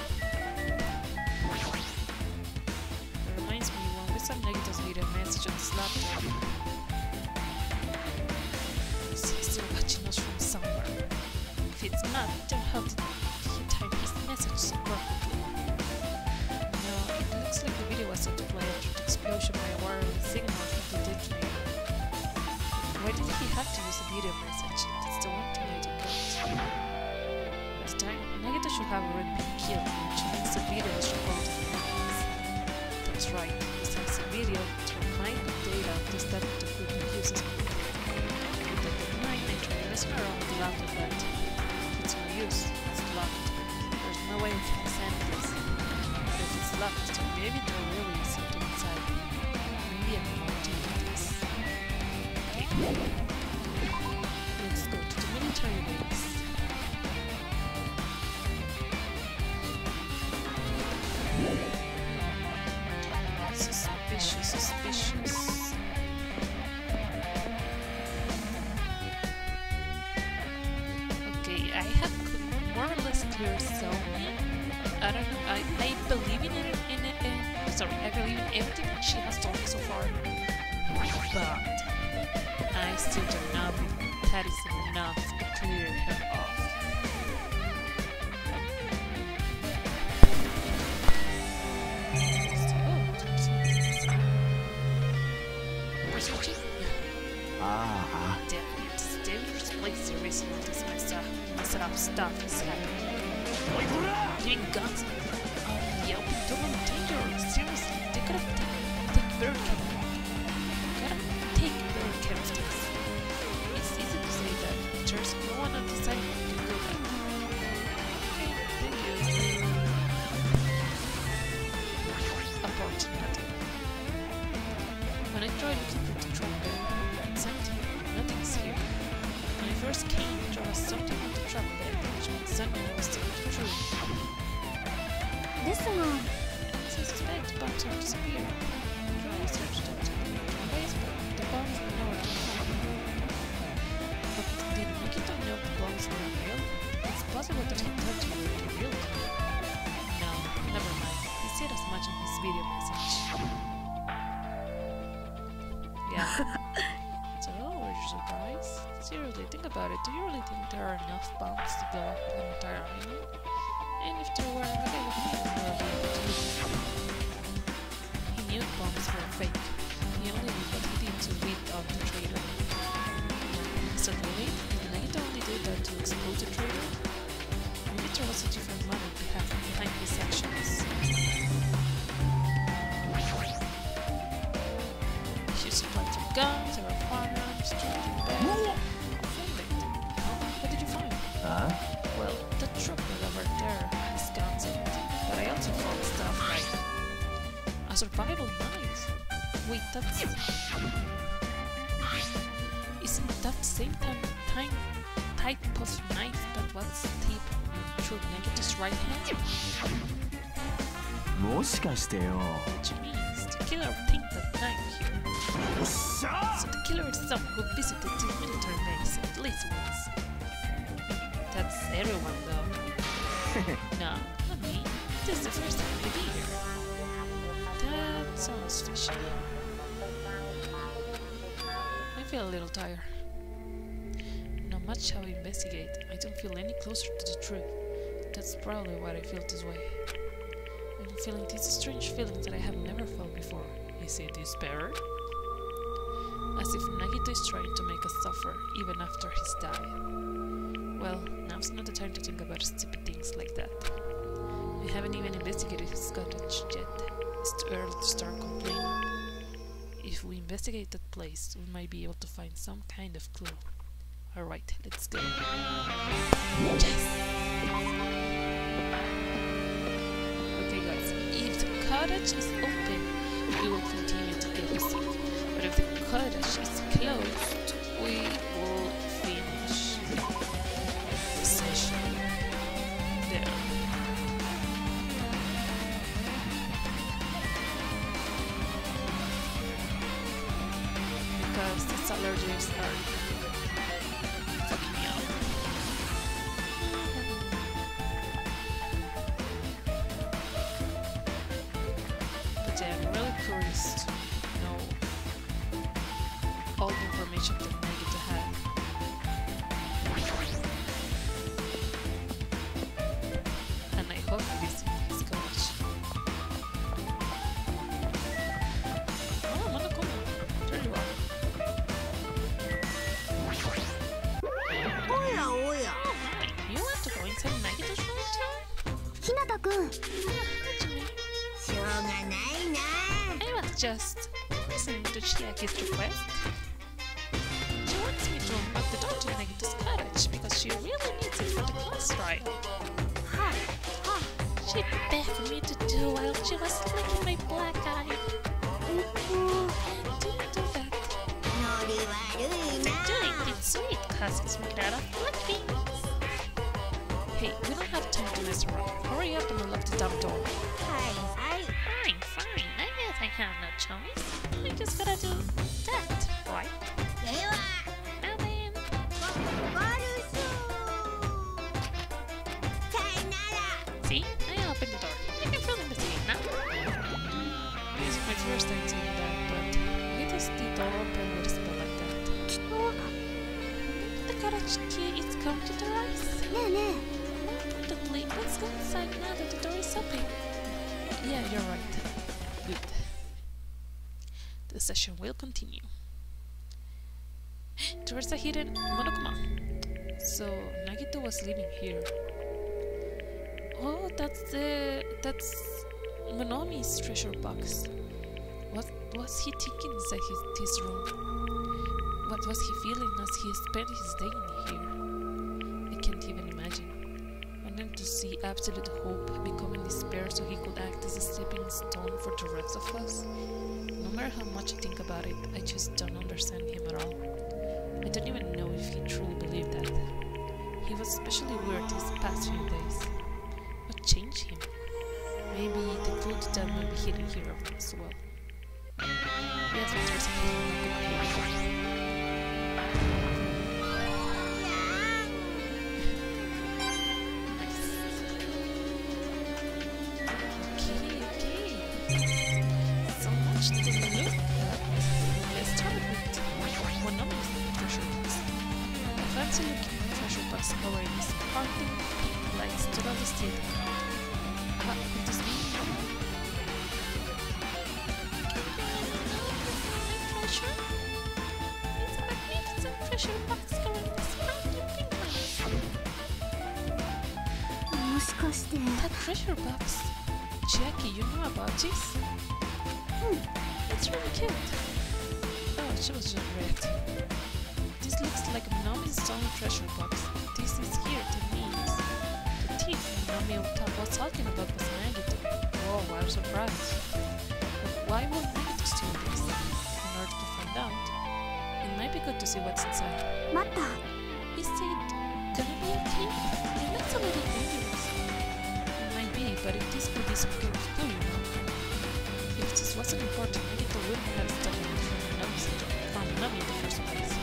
It reminds me when we saw Negato's video message on this laptop. Is he still watching us from somewhere? If it's not, then how did he type his message so perfectly? No, it looks like the video was set to play after the explosion by a wireless signal from the detonator. Why did he have to use a video message? That's the one thing I don't get. This time, Nagito should have already been killed, which means the video was recorded in evidence. That's right, besides the video, to find the data of the stuff the equipment uses. With the night I tried to listen around the laptop, but it's no use, it's locked. There's no way of understanding this. But if it's locked, then maybe there really is something inside. Maybe I can continue this. Let's go to the military base. Suspicious. Okay, I have more or less clear zoning. I don't know. I believe in it. I believe in everything that she has told me so far. But I still do not think that is enough to clear her off. Damn it, this dangerous place there is all this messed up stuff is happening. Giving guns out in the open, totally dangerous. Seriously, they could have taken very careful. Take very care of this. It's easy to say that, but there's no one on the side who can do that. Okay, thank you. Unfortunately. When I tried looking for the truck bed, it's empty. Nothing's here. When I first came, there was something on the truck bed, which means someone was telling the truth. ですが。 So I suspect bombs have disappeared. I searched up to the base, but the bombs were nowhere to be found. But did Nikito know the bombs were real? It's possible that he thought they were real. No, never mind. He said as much in his video message. Yeah. So, were you surprised? Seriously, think about it. Do you really think there are enough bombs to blow up an entire island? And if there were, a guy like me would never be able to do it. He knew bombs were fake. He only knew what he did to weed out the traitor. He certainly guns, several firearms, what did you find? Well, the trooper over there has guns in it, but I also found stuff like a survival knife. Wait, that's... Isn't that the same type of knife that was taped through Negative's right hand? もしかしてよ Which means the killer obtained that knife here. So the killer is someone who visited the military base at least once. That's everyone though. No, not me. This is the first time to be here. That sounds fishy. I feel a little tired. No matter how I investigate, I don't feel any closer to the truth. That's probably why I feel this way. I'm feeling this strange feeling that I have never felt before. Is it despair? As if Nagito is trying to make us suffer even after he's died. Well, now's not the time to think about stupid things like that. I haven't even investigated his cottage yet. It's too early to start complaining. If we investigate that place, we might be able to find some kind of clue. Alright, let's go. Yes! Okay guys, if the cottage is open, we will continue to visit. But if the cottage is closed, we will finish the session there. Because these allergies are fucking me up. But yeah, I'm really curious to know all the information that Nagito had. And I hope he visits his coach. Oh, Monokuma! There you are. You want to go inside Nagito's room too? ひなたくん What do you mean? しょうがないな I was just listening to Chiaki's request. She wants me to unlock the door to Nagito's cottage because she really needs it for the class trial. はは She begged me to do while she was licking my black eye. Don't do that. ノリ悪い They're な doing it sweet because it's made out of black beans. Hey, we don't have time to mess around. Hurry up and unlock the damn door. はいはい Fine, fine. I guess I have no choice. I just gotta do that, right? では Now then. 悪そうさよなら See? I opened the door. You can feel the mistake now. This is my first time seeing that, but why does the door open with a spell like that? The cottage key is computerized. ねえね Definitely. Let's go inside now that the door is open. Yeah, you're right. Good. The session will continue. There's a hidden Monokuma. So Nagito was living here. Oh, that's Monomi's treasure box. What was he thinking inside his room? What was he feeling as he spent his day in here? I can't even imagine. Wanting to see absolute hope becoming despair so he could act as a stepping stone for the rest of us. No matter how much I think about it, I just don't understand him at all. I don't even know if he truly believed that. He was especially weird these past few days. What changed him? Maybe the clue to that might be hidden here as well. Yes, but there's a so much to look at. Let's start with Monomi's treasure box. A fancy looking treasure box covering sparkling pink lights totally stayed. What does this mean? Treasure? It's a magnificent treasure box covering sparkling pink lights. もしかして That treasure box. Jackie, you know about this? It's really cute. But thought she was just reacting. This looks like Minami's own treasure box. This is here, the means. The thief Minami was talking about was Nagito. Oh, what a surprise. But why would Nagito steal this? In order to find out, it might be good to see what's inside. 待った。 Is it gonna be okay? It looks a little dangerous. It might be, but it is could be some kind of clue, you know. If this wasn't important, Nagito wouldn't have stolen it from Minami in the first place.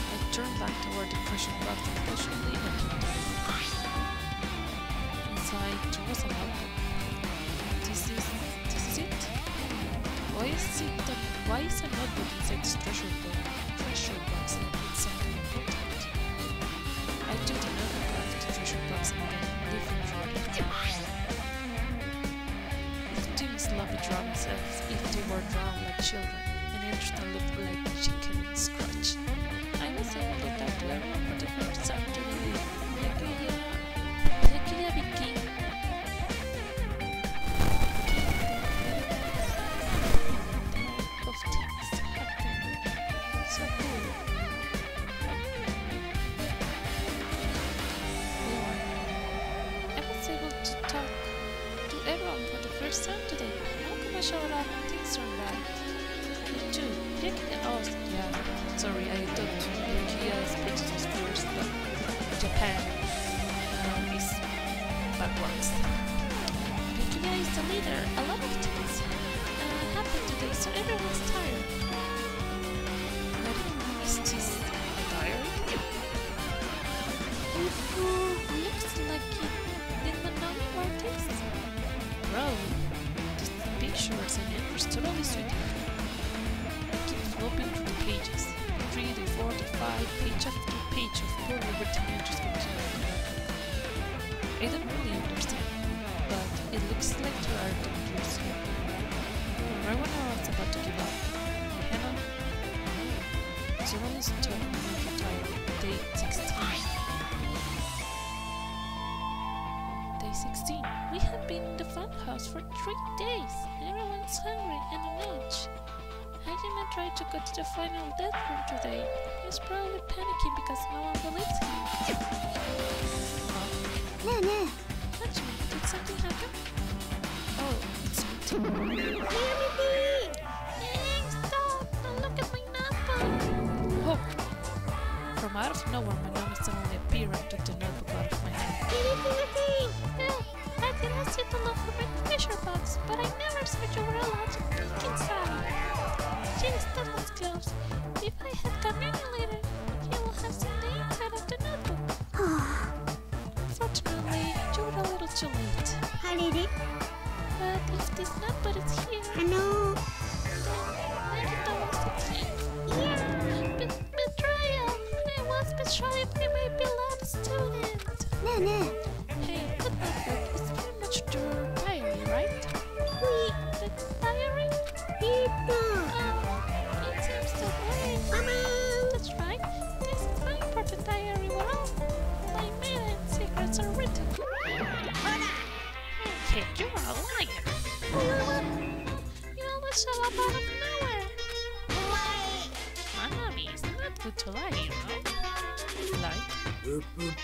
I turned back toward the treasure box and casually opened it. Inside, there was a notebook. This is it? Why is a notebook inside this treasure box like it's something important? I took the notebook out of the treasure box and began leafing through it. 15 sloppy drawings as if they were drawn like children, and Anderson looked like chicken scratch. I was able to do everyone for the first time today. Lekia became of things happened. So cool. I was able to talk to everyone for the first time today. Monokuma showed up and things turned out. Me too. Yeah, sorry, I thought Lekia speaks first, but Japan is backwards. Lekia is the leader. A lot of things happened today, so everyone's tired. But is this a diary? Looks like it. Did Manami write this? Bro, these pictures and numbers totally sweet. I keep flipping through the pages. 3, 4, 5, page after page of poorly written entries continuing. I don't really understand, but it looks like there are dangerous here. Right when I was about to give up, Hannah suddenly told me to retire. Day 16. Day 16. We have been in the fun house for 3 days. Everyone's hungry and on edge. Hajime tried to go to the final death room today. He's probably panicking because no one believes him.ねえね Hajime, did something happen? Oh, it's me. Hey, stop! Don't look at my notebook! Oh! From out of nowhere, my name suddenly appeared and took the notebook out of my hand. Hey, I did ask you to look for my treasure box, but I never said you were allowed to peek inside. Jeez, that was close. If I had come any later, you will have seen the inside of the notebook. は Fortunately, you were a little too late. あ。あれれ But if this notebook is here, あの then Nagito was the thief. Betrayal! I was betrayed by my beloved student. ねえね Hey, that notebook is very much your diary, right? え。ほい。 The diary? It seems that way. That's right. This is my important diary where all my maiden secrets are written. Okay, you are a liar. You always show up out of nowhere. Manami is not good to lie, you know. Lie?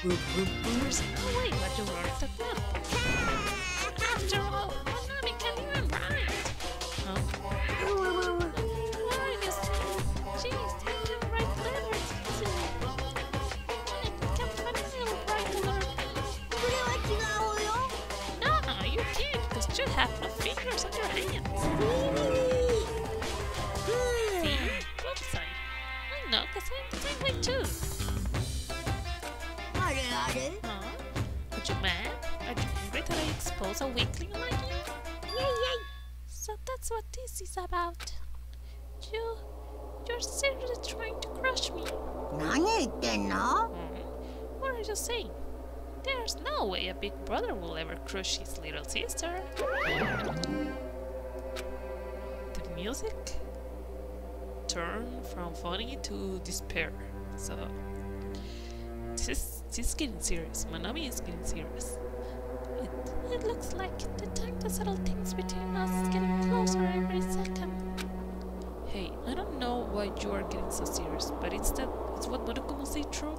There's no way what you wrote that notebook. After all, Manami can't even write. Huh? What are you saying? Jeez, I can write letters easily. I can't finally write a letter. これは違うよ。 No, you can't because you have no fingers on your hands. See? Whoops, I know because I'm the same way too. あれあれ。 Huh? Are you mad? Are you angry that I expose a weakling like you? イェイイェイ。 So that's what this is about. You're seriously trying to crush me. 何言ってんの？ What are you saying? There's no way a big brother will ever crush his little sister. The music turned from funny to despair. So this is getting serious. Manami is getting serious. It looks like the time to settle things between us is getting closer every second. don't know why you are getting so serious, but it's what Monokuma said true?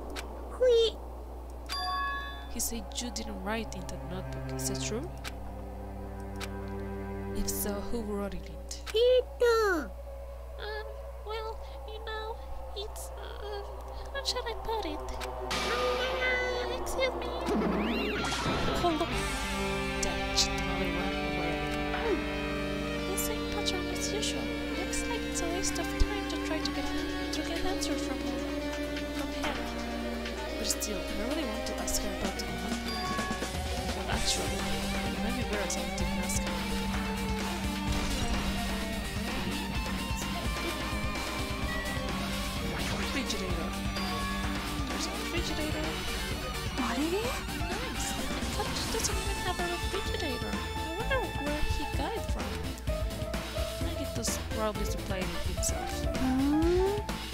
Hui. He said you didn't write in that notebook. Is that true? If so, who wrote it? Well, you know, it's how should I put it? Excuse me. Hold on. Damn, she totally ran away. The same pattern as usual. Looks like it's a waste of time to try to get answers from her. But still, I really want to ask her about the woman. Well, actually, it might be better if I didn't ask her. Refrigerator. There's a refrigerator. Nice. Cut doesn't even have a refrigerator. I wonder where he got it from. I get those probably supplied it himself.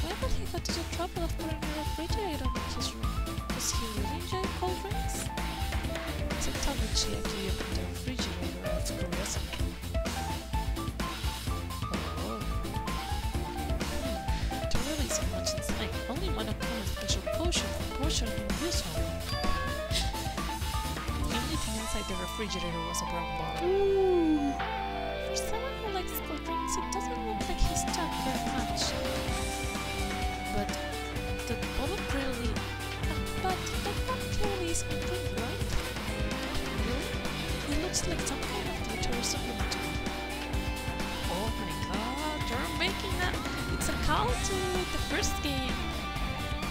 Why would he go to the trouble of putting a refrigerator in his room? Does he really enjoy cold drinks? It's a tough that she actually opened the refrigerator out of curiosity. Oh. There really isn't much inside. Only Monokuma's special potion for portioning use only. The only thing inside the refrigerator was a brown bottle. For someone who likes cold drinks, it doesn't look like he's stuck very much. But the bottle clearly... but that one clearly is complete, right? Really? It looks like some kind of dietary supplement. Oh my god, you're making that... It's a call to the first game.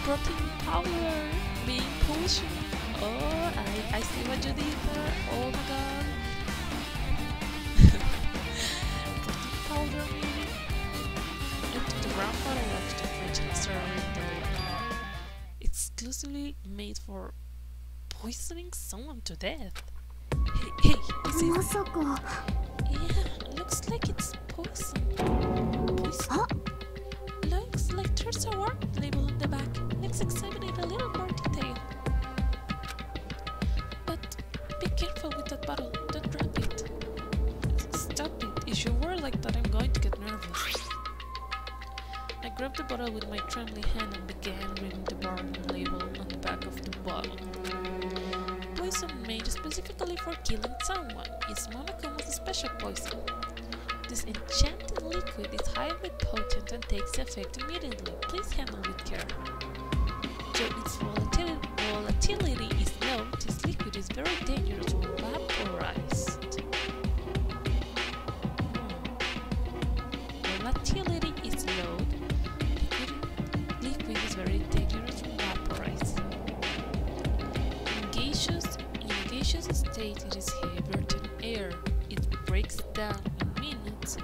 Protein powder, being potion. Oh, I see what you did there. Oh my god. Protein powder, maybe? I took the brown bottle out of the fridge and started reading the label. Exclusively made for poisoning someone to death. Hey, is it? Yeah, looks like it's poison. Poison? Looks like there's a warning label on the back. Let's examine it a little more detail. But be careful with that bottle. Don't drop it. Stop it. If you were like that, I'm going to get nervous. I grabbed the bottle with my trembling hand and began reading the warning label on the back of the bottle. Poison made specifically for killing someone. It's Monokuma's special poison. This enchanted liquid is highly potent and takes effect immediately. Please handle with care. Though its volatility is low, this liquid is very dangerous when vaporized. Volatility is low. Liquid is very dangerous when vaporized. In a gaseous state, it is heavier than air. It breaks down in minutes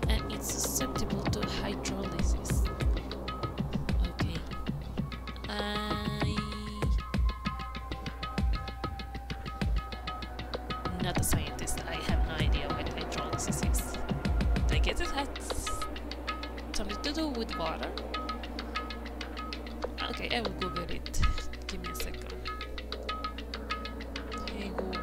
and it's susceptible to hydrolysis. Okay. Not a scientist. I have no idea what hydrolysis is. I guess it has something to do with water. Okay, I will Google it. Give me a second. Hey Google.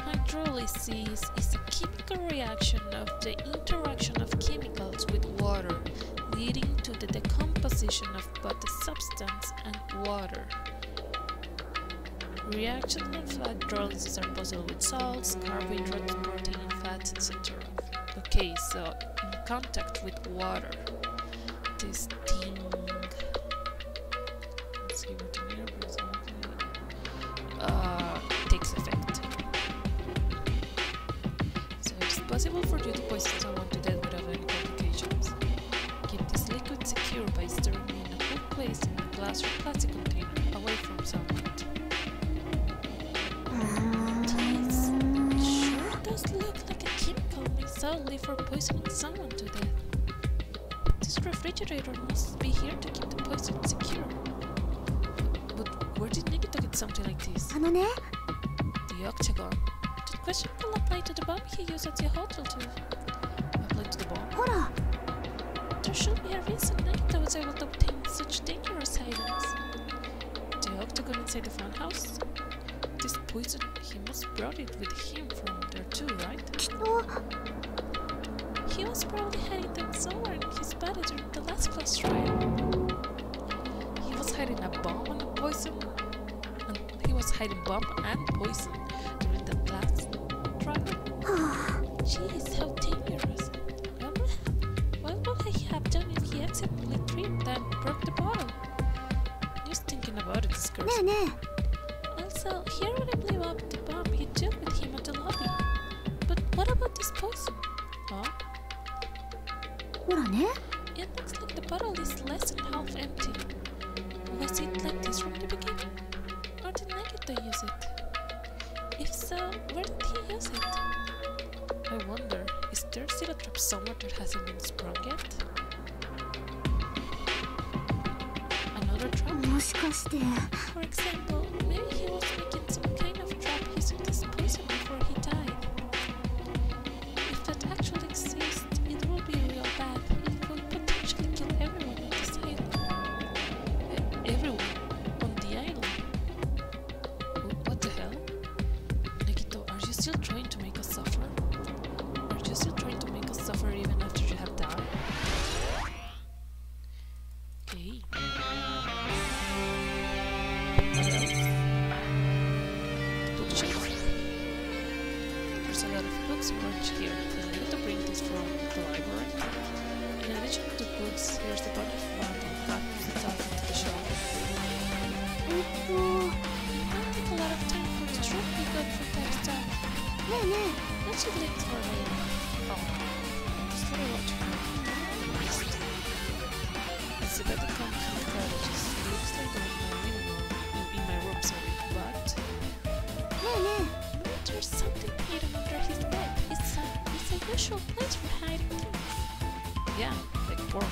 Hydrolysis is a chemical reaction of the interaction of chemicals with water, leading to the decomposition of both the substance and water. Reactions of hydrolysis are possible with salts, carbohydrates, protein, fats, etc. Okay, so in contact with water, this thing. Let's see what the nearby takes effect. So it's possible for you to poison someone to death without any complications. Keep this liquid secure by stirring it in a cool place in a glass or plastic container, away from sunlight. This sure does look like a chemical made solely for poisoning someone to death. This refrigerator must be here to keep the poison secure. But where did Nagito get something like this? The octagon. That question will apply to the bomb he used at the hotel too. Apply to the bomb? ほら There should be a reason Nagito was able to obtain such dangerous items. The octagon inside the funhouse? This poison, he must brought it with him from there too, right? きっと He was probably hiding them somewhere in his body during the last class trial. He was hiding a bomb and a poison. And he was hiding bomb and poison during the last trial. Jeez, how dangerous. What would he have done if he accidentally tripped and broke the bottle? Just thinking about it is ねえ cursing. ね Also, he already blew up the bomb he took with him at the lobby. But what about this poison? Huh? えほらね It looks like the bottle is less than half empty. Was it like this from the beginning? Or did Nagito use it? If so, where did he use it? I wonder, is there still a trap somewhere that hasn't been sprung yet? Another trap? もしかして For example, maybe he was making some kind of trap using this poison before he died. If that actually exists, it will be real bad. It will potentially kill everyone on this island. Everyone on the island? What the hell? Nagito, are you still trying to make us suffer? Are you still trying to make us suffer even after you have died? Okay. What else? Bookshelf. There's a lot of books around here. I need to bring this from the library. In addition to the books, here's a bunch of random copies stuff into the shelf. えっと It might take a lot of time for the trip we got for that stuff. ねえね Let's just leave it for later. Oh, sorry what you It's a better come from the cottages. It looks like they're in my living room. In my room, sorry. But えねえね there's something hidden under his bed. It's a usual place for hiding things. Yeah, like porn.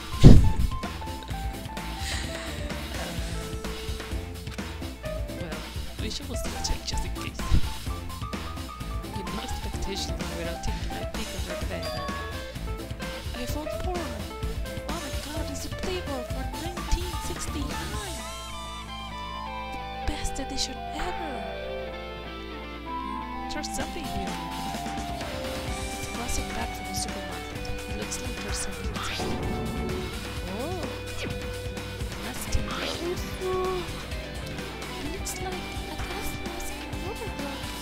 Well, we should still check just in case. With no expectation and without taking a peek under the bed. I found porn. Oh my god, it's a Playboy for 1969. The best edition ever. There's something here. It's a plastic bag from the supermarket. It looks like there's something inside. Oh, nasty gloves. え It looks like a gas mask and rubber gloves.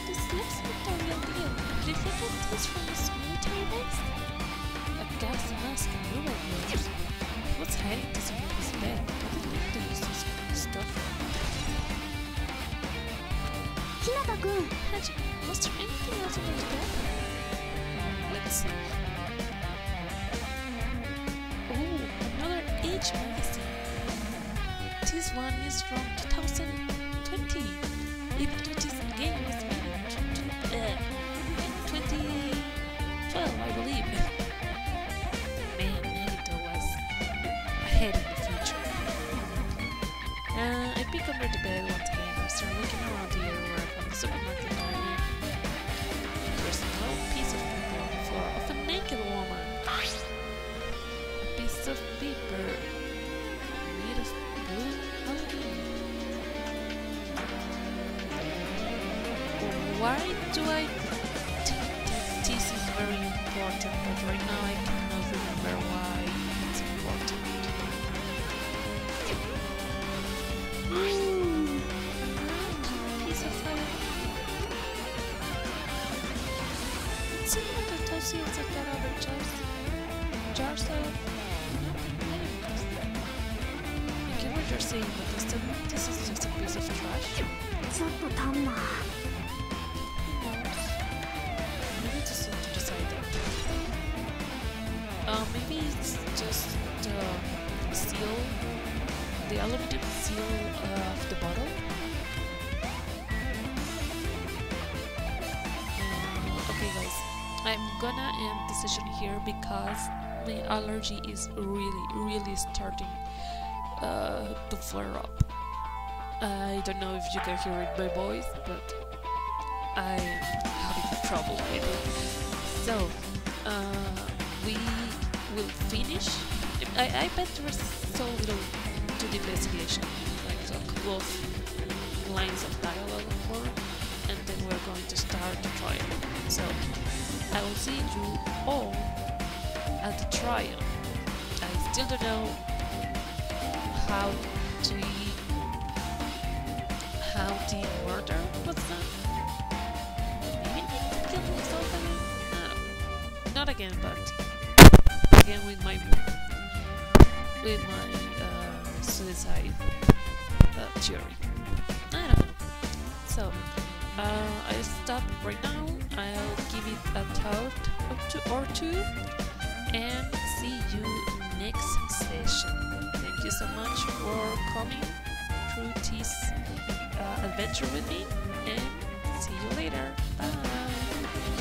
This looks like the real deal. Do you think it is from this military base? A gas mask and rubber gloves. What's hiding this under his bed? What did they do use this stuff? ひなたくん Hajime, was there anything else under the bed? Let's see. Oh, another Age magazine. This one is from 2020. Even though this game was made in 2012, I believe. Man, Nagito was ahead in the future. I peek under the bed once again. I start looking around the area from the supermarket dining. There's an old piece of paper on the floor of a naked woman. A piece of paper made of blue aluminium. Why do I think that this is very important? But right now I cannot remember why it's important. うーん Piece of aluminium. It's similar to those seals that got other jars of nothing flavors. I get what you're saying, but this is just a piece of trash. ちょっとたんま Who knows? Maybe it's soon to decide that. Maybe it's just the seal, the aluminum seal of the bottle. Okay guys, I'm gonna end the session here because my allergy is really starting to flare up. I don't know if you can hear it by voice, but I am having trouble with it. So we will finish. I bet there is so little to the investigation, like a couple of lines of dialogue more, and then we're going to start the trial. So I will see you all at the trial. I still don't know how the murder was done. Maybe he killed himself again? I don't know. Not again, but again with my suicide theory. I don't know. So I stop right now. I'll give it a thought or two, and see you next session. Thank you so much for coming through this adventure with me, and see you later. Bye.